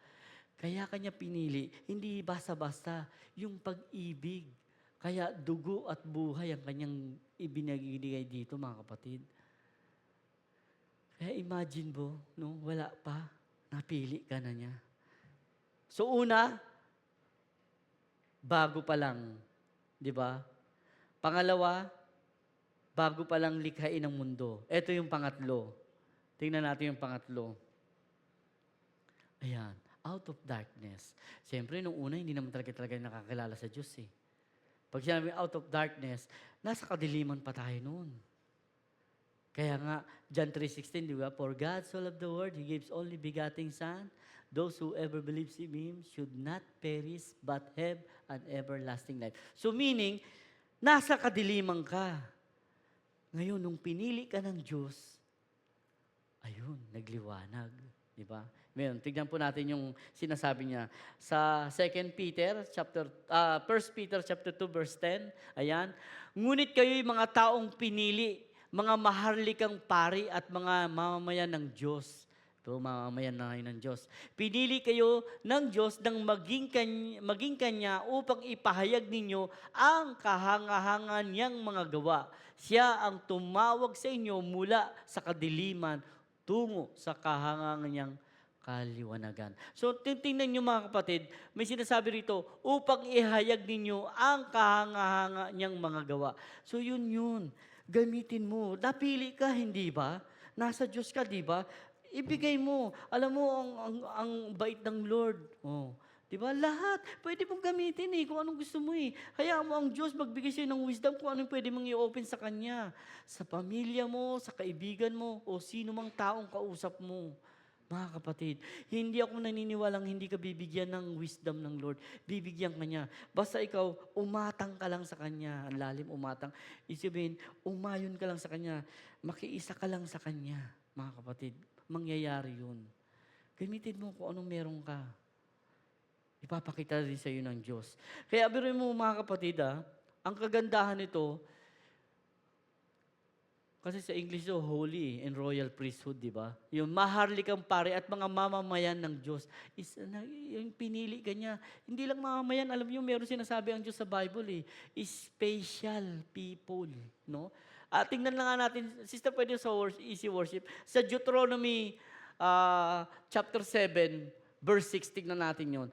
Kaya kanya pinili, hindi basta-basta, yung pag-ibig. Kaya dugo at buhay ang kanyang ibinagigay dito, mga kapatid. Kaya imagine mo, no, wala pa, napili ka na niya. So una, bago pa lang, di ba? Pangalawa, bago pa lang likhain ang mundo. Ito yung pangatlo. Tingnan natin yung pangatlo. Ayan, out of darkness. Siyempre, nung una, hindi naman talaga nakakilala sa Diyos eh. Pag sinabi out of darkness, nasa kadiliman pa tayo noon. Kaya nga, John 3:16, di ba? For God so loved the world, He gives only begotten Son. Those who ever believes in Him should not perish, but have an everlasting life. So meaning, nasa kadiliman ka. Ngayon, nung pinili ka ng Diyos, ayun, nagliwanag. Di ba? Ngayon, tignan po natin yung sinasabi niya. Sa 1 Peter chapter 2, verse 10, ayan, ngunit kayo'y mga taong pinili, mga maharlikang pari at mga mamamayan ng Diyos. Ito, mamamayan na ng Diyos. Pinili kayo ng Diyos nang maging Kanya upang ipahayag ninyo ang kahangahangan niyang mga gawa. Siya ang tumawag sa inyo mula sa kadiliman tungo sa kahangahangan niyang kaliwanagan. So, tingnan niyo mga kapatid, may sinasabi rito, upang ihayag ninyo ang kahanga-hanga niyang mga gawa. So, yun. Gamitin mo. Napili ka, hindi ba? Nasa Diyos ka, di ba? Ibigay mo. Alam mo, ang bait ng Lord. Oh. Di ba? Lahat. Pwede mong gamitin kung anong gusto mo Hayaan mo ang Diyos magbigay sa'yo ng wisdom kung anong pwede mong i-open sa Kanya. Sa pamilya mo, sa kaibigan mo, o sino mang taong kausap mo. Mga kapatid, hindi ako naniniwalang hindi ka bibigyan ng wisdom ng Lord. Bibigyan ka niya. Basta ikaw, umatang ka lang sa Kanya. Ang lalim umatang. Isipin, umayon ka lang sa Kanya. Makiisa ka lang sa Kanya. Mga kapatid, mangyayari yun. Gamitin mo kung anong meron ka. Ipapakita rin sa iyo ng Diyos. Kaya biruin mo mga kapatid, ang kagandahan nito, kasi sa English ito, holy and royal priesthood, di ba? Yung maharlikang pare at mga mamamayan ng Diyos. Yung pinili ka niya. Hindi lang mamamayan, alam niyo, meron sinasabi ang Diyos sa Bible special people, no? Tingnan lang nga natin, sister, pwede sa easy worship. Sa Deuteronomy chapter 7, verse 6, tignan natin yun.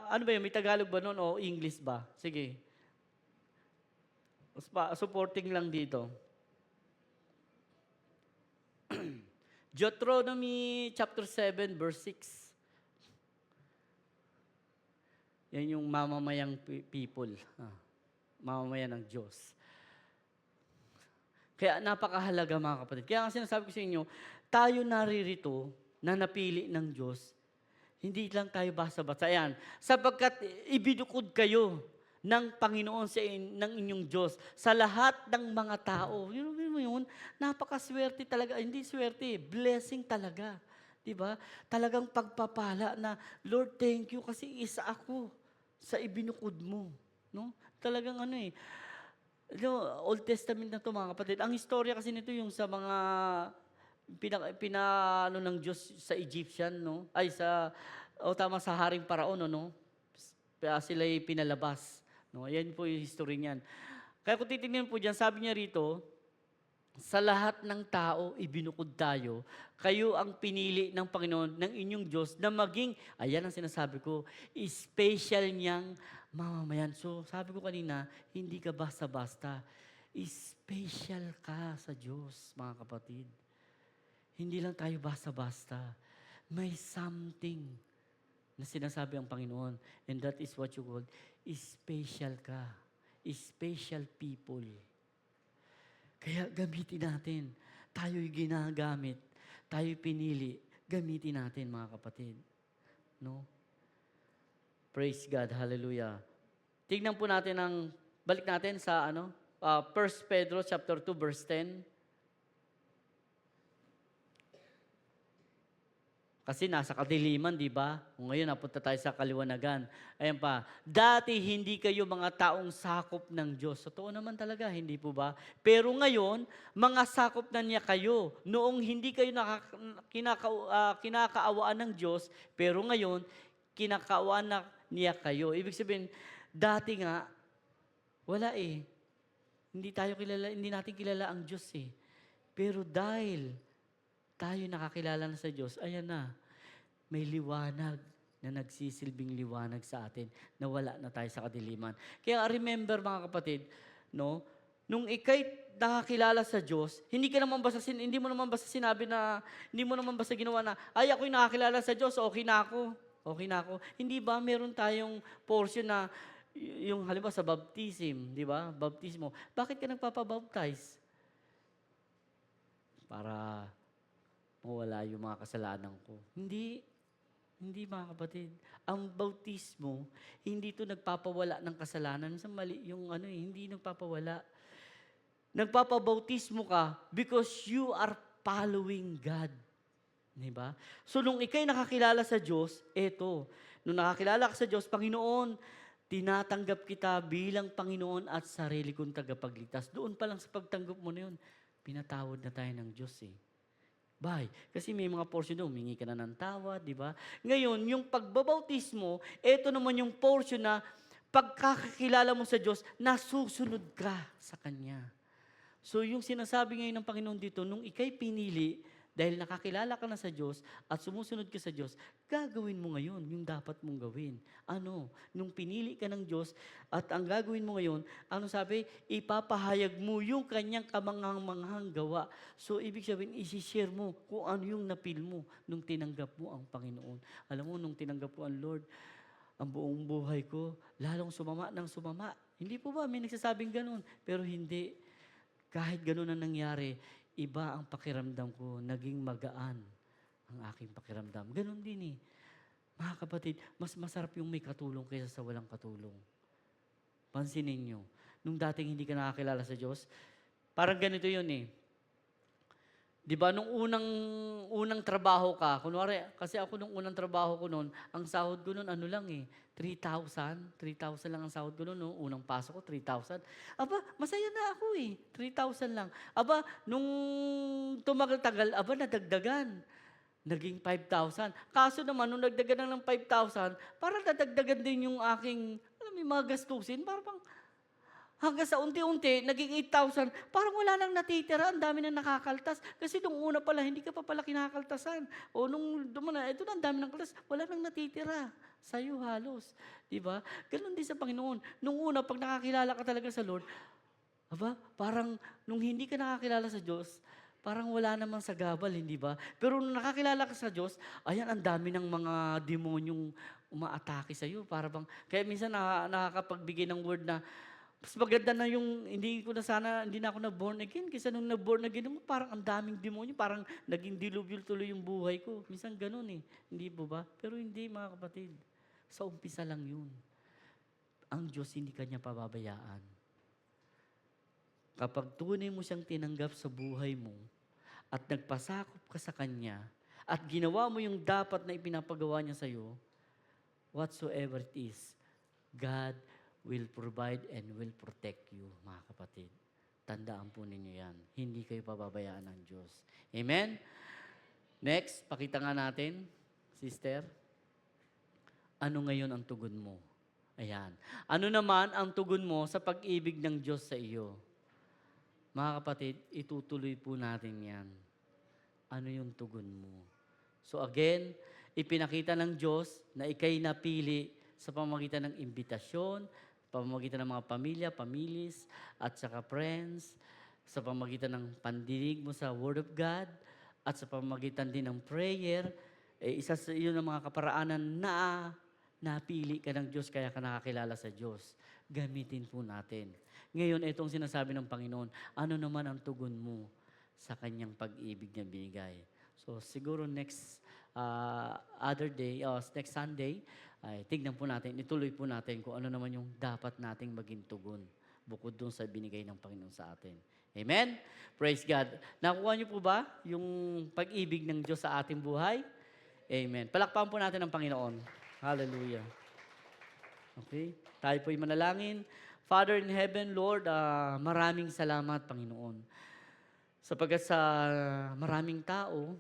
Ano ba yun? May Tagalog ba nun o English ba? Sige. Supporting lang dito. Deuteronomy chapter 7, verse 6. Yan yung mamamayang people. Mamamayan ng Diyos. Kaya napakahalaga mga kapatid. Kaya nga sinasabi ko sa inyo, tayo naririto na napili ng Diyos, hindi lang tayo basta-basta. Ayan, sapagkat ibinukod kayo ng Panginoon ng inyong Diyos sa lahat ng mga tao. Yun mo yun, napakaswerte talaga. Hindi swerte, blessing talaga. Diba? Talagang pagpapala na, Lord, thank you kasi isa ako sa ibinukod mo. No? Talagang Old Testament na to mga kapatid. Ang istorya kasi nito yung sa mga pinaano ng Diyos sa Egyptian, no? Ay, tama, sa Haring Paraon, no? Sila'y pinalabas. No? Yan po yung history niyan. Kaya kung titingnan po dyan, sabi niya rito, sa lahat ng tao, ibinukod tayo. Kayo ang pinili ng Panginoon, ng inyong Diyos, na maging, ayan ang sinasabi ko, special niyang mamamayan. So, sabi ko kanina, hindi ka basta-basta. Special ka sa Diyos, mga kapatid. Hindi lang tayo basta-basta. May something na sinasabi ang Panginoon. And that is what you call, special ka. Special people. Kaya gamitin natin. Tayo'y ginagamit. Tayo'y pinili. Gamitin natin, mga kapatid. No? Praise God. Hallelujah. Tignan po natin balik natin sa 1 Pedro chapter 2 verse 10. Kasi nasa kadiliman, di ba? Ngayon, napunta tayo sa kaliwanagan. Ayan pa, dati hindi kayo mga taong sakop ng Diyos. Totoo naman talaga, hindi po ba? Pero ngayon, mga sakop na niya kayo. Noong hindi kayo kinakaawaan ng Diyos, pero ngayon, kinakaawaan na niya kayo. Ibig sabihin, dati nga, wala eh. Hindi natin kilala ang Diyos eh. Pero dahil tayo nakakilala na sa Diyos, ayan na, may liwanag na nagsisilbing liwanag sa atin, na wala na tayo sa kadiliman. Kaya remember mga kapatid, no, nung ikay nakakilala sa Diyos, hindi mo naman basta sinabi na, hindi mo naman basta ginawa na, ay ako'y nakakilala sa Diyos, okay na ako. Okay na ako. Hindi ba meron tayong portion na, yung halimbawa sa baptism, di ba? Baptismo. Bakit ka nagpapabaptize? Para mawala yung mga kasalanan ko. Hindi mga kapatid. Ang bautismo, hindi ito nagpapawala ng kasalanan. Minsan mali yung hindi nagpapawala. Nagpapabautismo ka because you are following God. Diba? So, nung ikay nakakilala sa Diyos, nung nakakilala ka sa Diyos, Panginoon, tinatanggap kita bilang Panginoon at sarili kong tagapagligtas. Doon pa lang sa pagtanggap mo na yun, pinatawad na tayo ng Diyos eh. Bye. Kasi may mga portion doon, humingi ka na ng tawad, di ba? Ngayon, yung pagbabautismo, ito naman yung portion na pagkakakilala mo sa Diyos, nasusunod ka sa Kanya. So, yung sinasabi ngayon ng Panginoon dito, nung ikay pinili, dahil nakakilala ka na sa Diyos at sumusunod ka sa Diyos, gagawin mo ngayon yung dapat mong gawin. Nung pinili ka ng Diyos at ang gagawin mo ngayon, sabi? Ipapahayag mo yung kanyang kamanghang-manghang gawa. So, ibig sabihin, isi-share mo kung ano yung napil mo nung tinanggap mo ang Panginoon. Alam mo, nung tinanggap mo ang Lord, ang buong buhay ko, lalong sumama ng sumama. Hindi po ba? May nagsasabing ganun. Pero hindi. Kahit ganun ang nangyari, iba ang pakiramdam ko, naging magaan ang aking pakiramdam. Ganon din eh. Mga kapatid, mas masarap yung may katulong kaysa sa walang katulong. Pansinin nyo, nung dating hindi ka nakakilala sa Diyos, parang ganito yun eh. Di ba, nung unang trabaho ka, kunwari, kasi ako nung unang trabaho ko noon, ang sahod ko noon, 3,000 lang ang sahod ko noon, no? Unang pasok ko, 3,000. Aba, masaya na ako eh, 3,000 lang. Aba, nung tumagal-tagal, nadagdagan. Naging 5,000. Kaso naman, nung nagdagan ng 5,000, parang nadagdagan din yung aking, may mga gastusin, parang hanggang sa unti-unti, naging 8,000, parang wala nang natitira, ang dami nang nakakaltas. Kasi nung una pala, hindi ka pa pala kinakaltasan. O nung dumana, ito na, ang dami nang kaltas, wala nang natitira. Sa'yo halos. Diba? Ganon din sa Panginoon. Nung una, pag nakakilala ka talaga sa Lord, parang nung hindi ka nakakilala sa Diyos, parang wala namang sagabal, hindi ba? Pero nung nakakilala ka sa Diyos, ayan, ang dami ng mga demonyong umaatake sa'yo. Kaya minsan nakakapagbigay ng word na, mas maganda na yung, hindi na ako na-born again. Kaysa nung na-born again mo, parang ang daming demonyo, parang naging dilubyo tuloy yung buhay ko. Minsan ganun eh. Hindi po ba? Pero hindi mga kapatid. Sa umpisa lang yun. ang Diyos hindi kanya pababayaan. Kapag tunay mo siyang tinanggap sa buhay mo at nagpasakop ka sa Kanya at ginawa mo yung dapat na ipinapagawa niya sa iyo, whatsoever it is, God will provide and will protect you, mga kapatid. Tandaan po ninyo yan. Hindi kayo pababayaan ng Diyos. Amen? Next, pakita nga natin, sister. Ano ngayon ang tugon mo? Ayan. Ano naman ang tugon mo sa pag-ibig ng Diyos sa iyo? Mga kapatid, itutuloy po natin yan. Ano yung tugon mo? So again, ipinakita ng Diyos na ikay napili sa pamamagitan ng imbitasyon, pamamagitan ng mga pamilya, pamilis, at saka friends, sa pamamagitan ng pandinig mo sa Word of God, at sa pamamagitan din ng prayer, isa sa iyo ng mga kaparaanan na napili ka ng Diyos kaya ka nakakilala sa Diyos. Gamitin po natin. Ngayon, itong sinasabi ng Panginoon, ano naman ang tugon mo sa kanyang pag-ibig na binigay? So, siguro next next Sunday, ay tignan po natin, ituloy po natin kung ano naman yung dapat nating maging tugon bukod doon sa binigay ng Panginoon sa atin. Amen? Praise God. Nakuha niyo po ba yung pag-ibig ng Diyos sa ating buhay? Amen. Palakpakan po natin ang Panginoon. Hallelujah. Okay? Tayo po'y manalangin. Father in heaven, Lord, maraming salamat, Panginoon. Sapagkat sa maraming tao,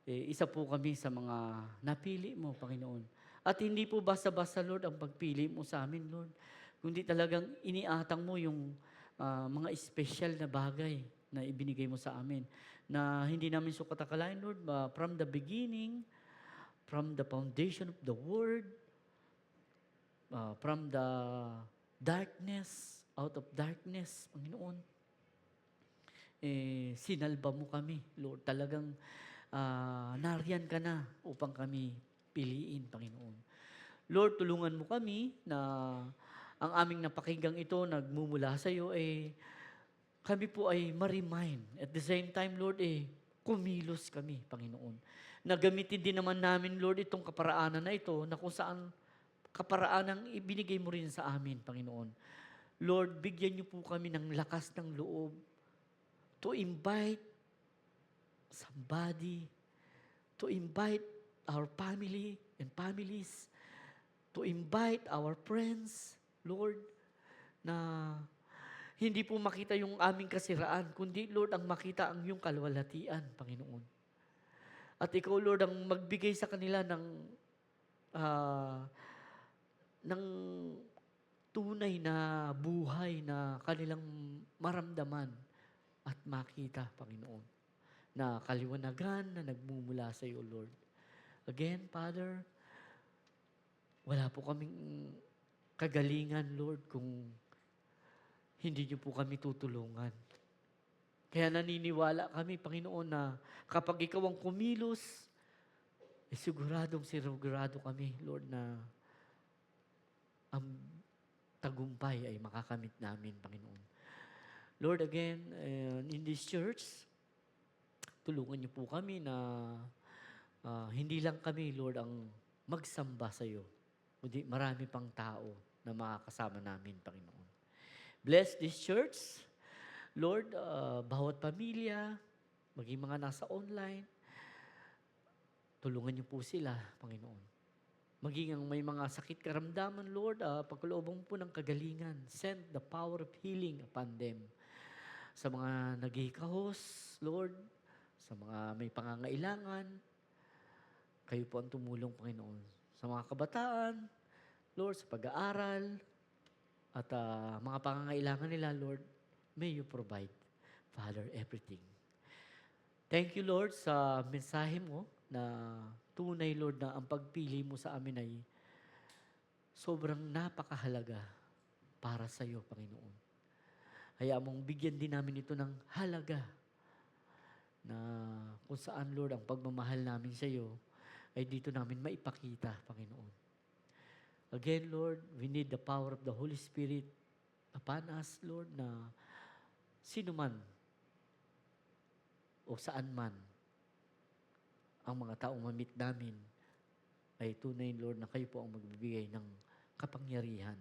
isa po kami sa mga napili mo, Panginoon. At hindi po basta-basta, Lord, ang pagpili mo sa amin, Lord. Kundi talagang iniatang mo yung mga special na bagay na ibinigay mo sa amin. Na hindi namin sukat akalain, Lord, from the beginning, from the foundation of the Word, from the darkness, out of darkness, Panginoon, sinalba mo kami, Lord. Talagang nariyan ka na upang kami piliin, Panginoon. Lord, tulungan mo kami na ang aming napakinggang ito nagmumula sa iyo, kami po ay ma-remind. At the same time, Lord, kumilos kami, Panginoon. Nagamitin din naman namin, Lord, itong kaparaanan na ito na kung saan kaparaanan ibinigay mo rin sa amin, Panginoon. Lord, bigyan niyo po kami ng lakas ng loob to invite somebody, to invite our family and families, to invite our friends, Lord, na hindi po makita yung aming kasiraan, kundi, Lord, ang makita ang iyong kalwalhatian, Panginoon. At ikaw, Lord, ang magbigay sa kanila ng tunay na buhay na kanilang maramdaman at makita, Panginoon, na kaliwanagan na nagmumula sa iyo, Lord. Again, Father, wala po kaming kagalingan, Lord, kung hindi niyo po kami tutulungan. Kaya naniniwala kami, Panginoon, na kapag ikaw ang kumilos, sigurado kami, Lord, na ang tagumpay ay makakamit namin, Panginoon. Lord, again, in this church, tulungan niyo po kami na hindi lang kami, Lord, ang magsamba sa iyo, kundi marami pang tao na makakasama namin, Panginoon. Bless this church, Lord, bawat pamilya, maging mga nasa online, tulungan niyo po sila, Panginoon. Maging ang may mga sakit karamdaman, Lord, pagkalooban po ng kagalingan, send the power of healing upon them. Sa mga naghihikahos, Lord, sa mga may pangangailangan, kayo po ang tumulong, Panginoon. Sa mga kabataan, Lord, sa pag-aaral, at mga pangangailangan nila, Lord, may you provide, Father, everything. Thank you, Lord, sa mensahe mo na tunay, Lord, na ang pagpili mo sa amin ay sobrang napakahalaga para sa iyo, Panginoon. Hayaan mong bigyan din namin ito ng halaga na kung saan, Lord, ang pagmamahal namin sa iyo ay dito namin maipakita, Panginoon. Again, Lord, we need the power of the Holy Spirit upon us, Lord, na sino man o saan man ang mga taong mamit namin ay tunay, Lord, na kayo po ang magbibigay ng kapangyarihan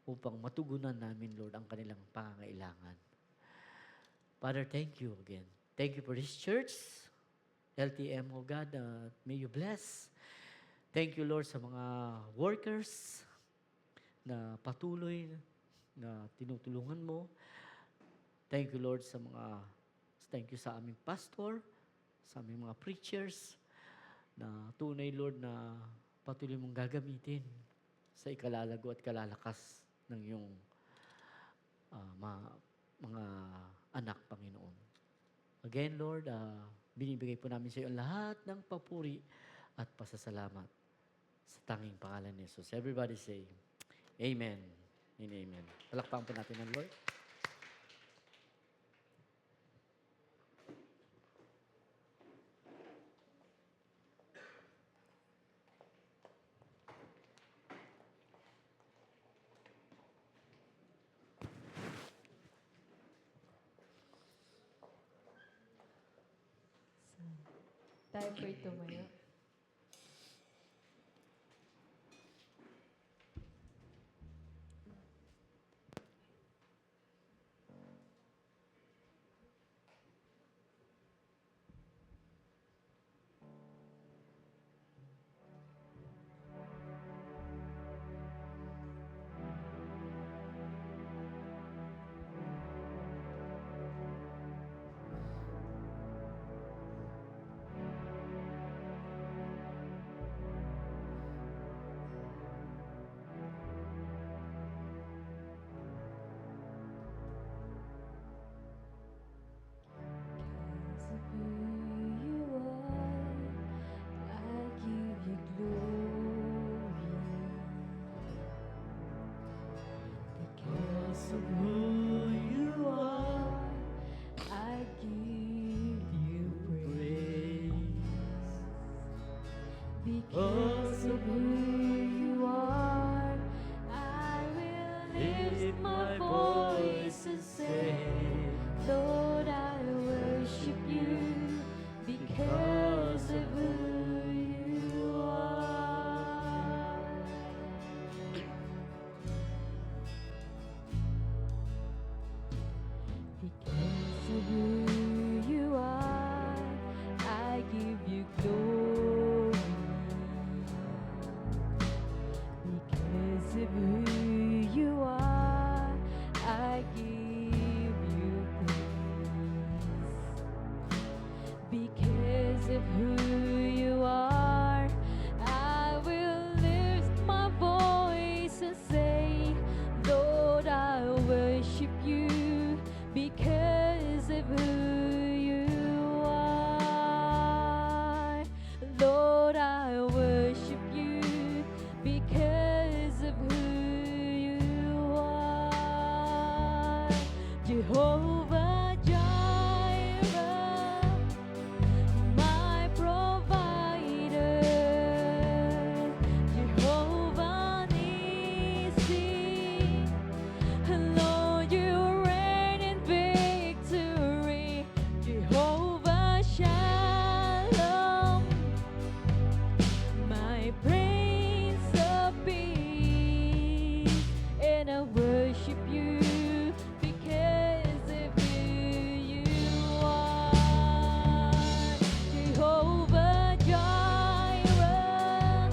upang matugunan namin, Lord, ang kanilang pangangailangan. Father, thank you again. Thank you for this church, LTM, oh God, may you bless. Thank you, Lord, sa mga workers na patuloy na tinutulungan mo. Thank you, Lord, thank you sa aming pastor, sa aming mga preachers, na tunay, Lord, na patuloy mong gagamitin sa ikalalago at kalalakas ng iyong mga anak, Panginoon. Again, Lord, binibigay po namin sa iyo ang lahat ng papuri at pasasalamat sa tanging pangalan ni Jesus. Everybody say, Amen and Amen. Palakpakan po natin ang Lord. Time for tumayo. Because of who you are, I give you praise. Because of who you are, I will lift my voice and say, Lord, I worship you because of who you are. Because of who you are, I give you glory. Because of who you are, I give you praise. Because of who you are, I will lift my voice and say, Lord, I worship you because of who you are. Lord, I worship you because of who you are. Jehovah Jireh, my provider. Jehovah Nissi, Lord, you reign in victory. Jehovah Shalom, my Prince of Peace, and I worship you because of who you are. Jehovah Jireh,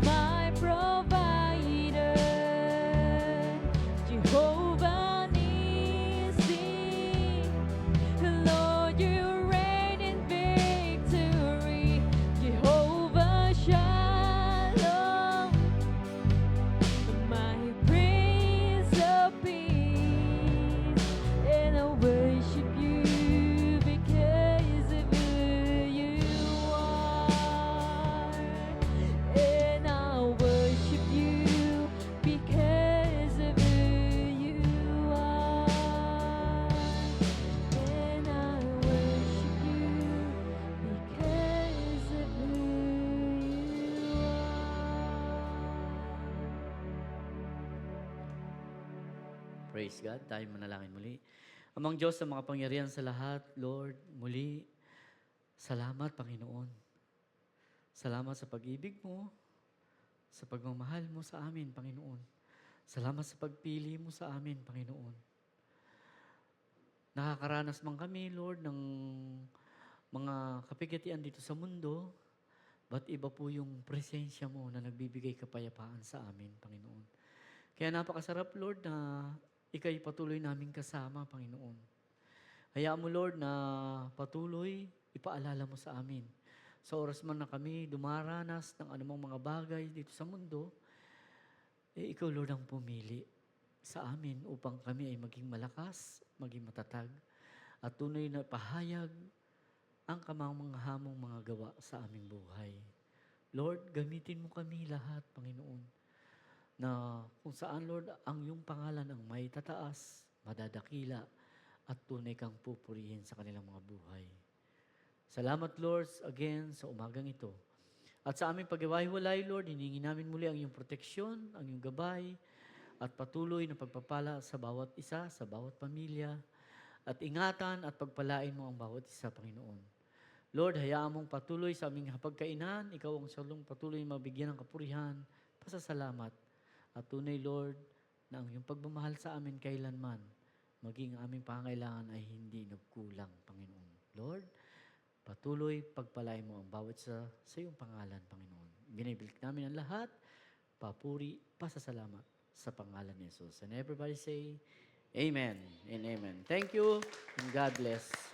my provider. Jehovah Nissi, Lord, you reign in victory. Jehovah Shalom, my Prince of Peace, and I worship you because of who you are. And I worship you because of who you are. And I worship you because of who you are. Praise God. Tayo manalangin muli. Amang Diyos sa mga pangyarihan sa lahat, Lord, muli, salamat, Panginoon. Salamat sa pag-ibig mo. sa pagmamahal mo sa amin, Panginoon. Salamat sa pagpili mo sa amin, Panginoon. Nakakaranas man kami, Lord, ng mga kapigatian dito sa mundo, but iba po yung presensya mo na nagbibigay kapayapaan sa amin, Panginoon. Kaya napakasarap, Lord, na ika'y patuloy naming kasama, Panginoon. Hayaan mo, Lord, na patuloy ipaalala mo sa amin. Sa oras man na kami dumaranas ng anumang mga bagay dito sa mundo, ikaw, Lord, ang pumili sa amin upang kami ay maging malakas, maging matatag, at tunay na pahayag ang kamangmanghamong mga gawa sa aming buhay. Lord, gamitin mo kami lahat, Panginoon, na kung saan, Lord, ang iyong pangalan ang may tataas, madadakila, at tunay kang pupurihin sa kanilang mga buhay. Salamat, Lord, again sa umagang ito. At sa aming pag-iwahiwalay, Lord, hiningi namin muli ang iyong proteksyon, ang iyong gabay, at patuloy na pagpapala sa bawat isa, sa bawat pamilya, at ingatan at pagpalain mo ang bawat isa, Panginoon. Lord, hayaan mong patuloy sa aming hapagkainan, ikaw ang salong patuloy mabigyan ng kapurihan, pasasalamat. At tunay, Lord, na ang iyong pagmamahal sa amin kailanman, maging aming pangailangan ay hindi nagkulang, Panginoon. Lord, patuloy pagpalain mo ang bawat isa sa iyong pangalan, Panginoon. Binibilik namin ang lahat, papuri, pasasalamat sa pangalan ni Jesus. And everybody say, Amen and Amen. Thank you and God bless.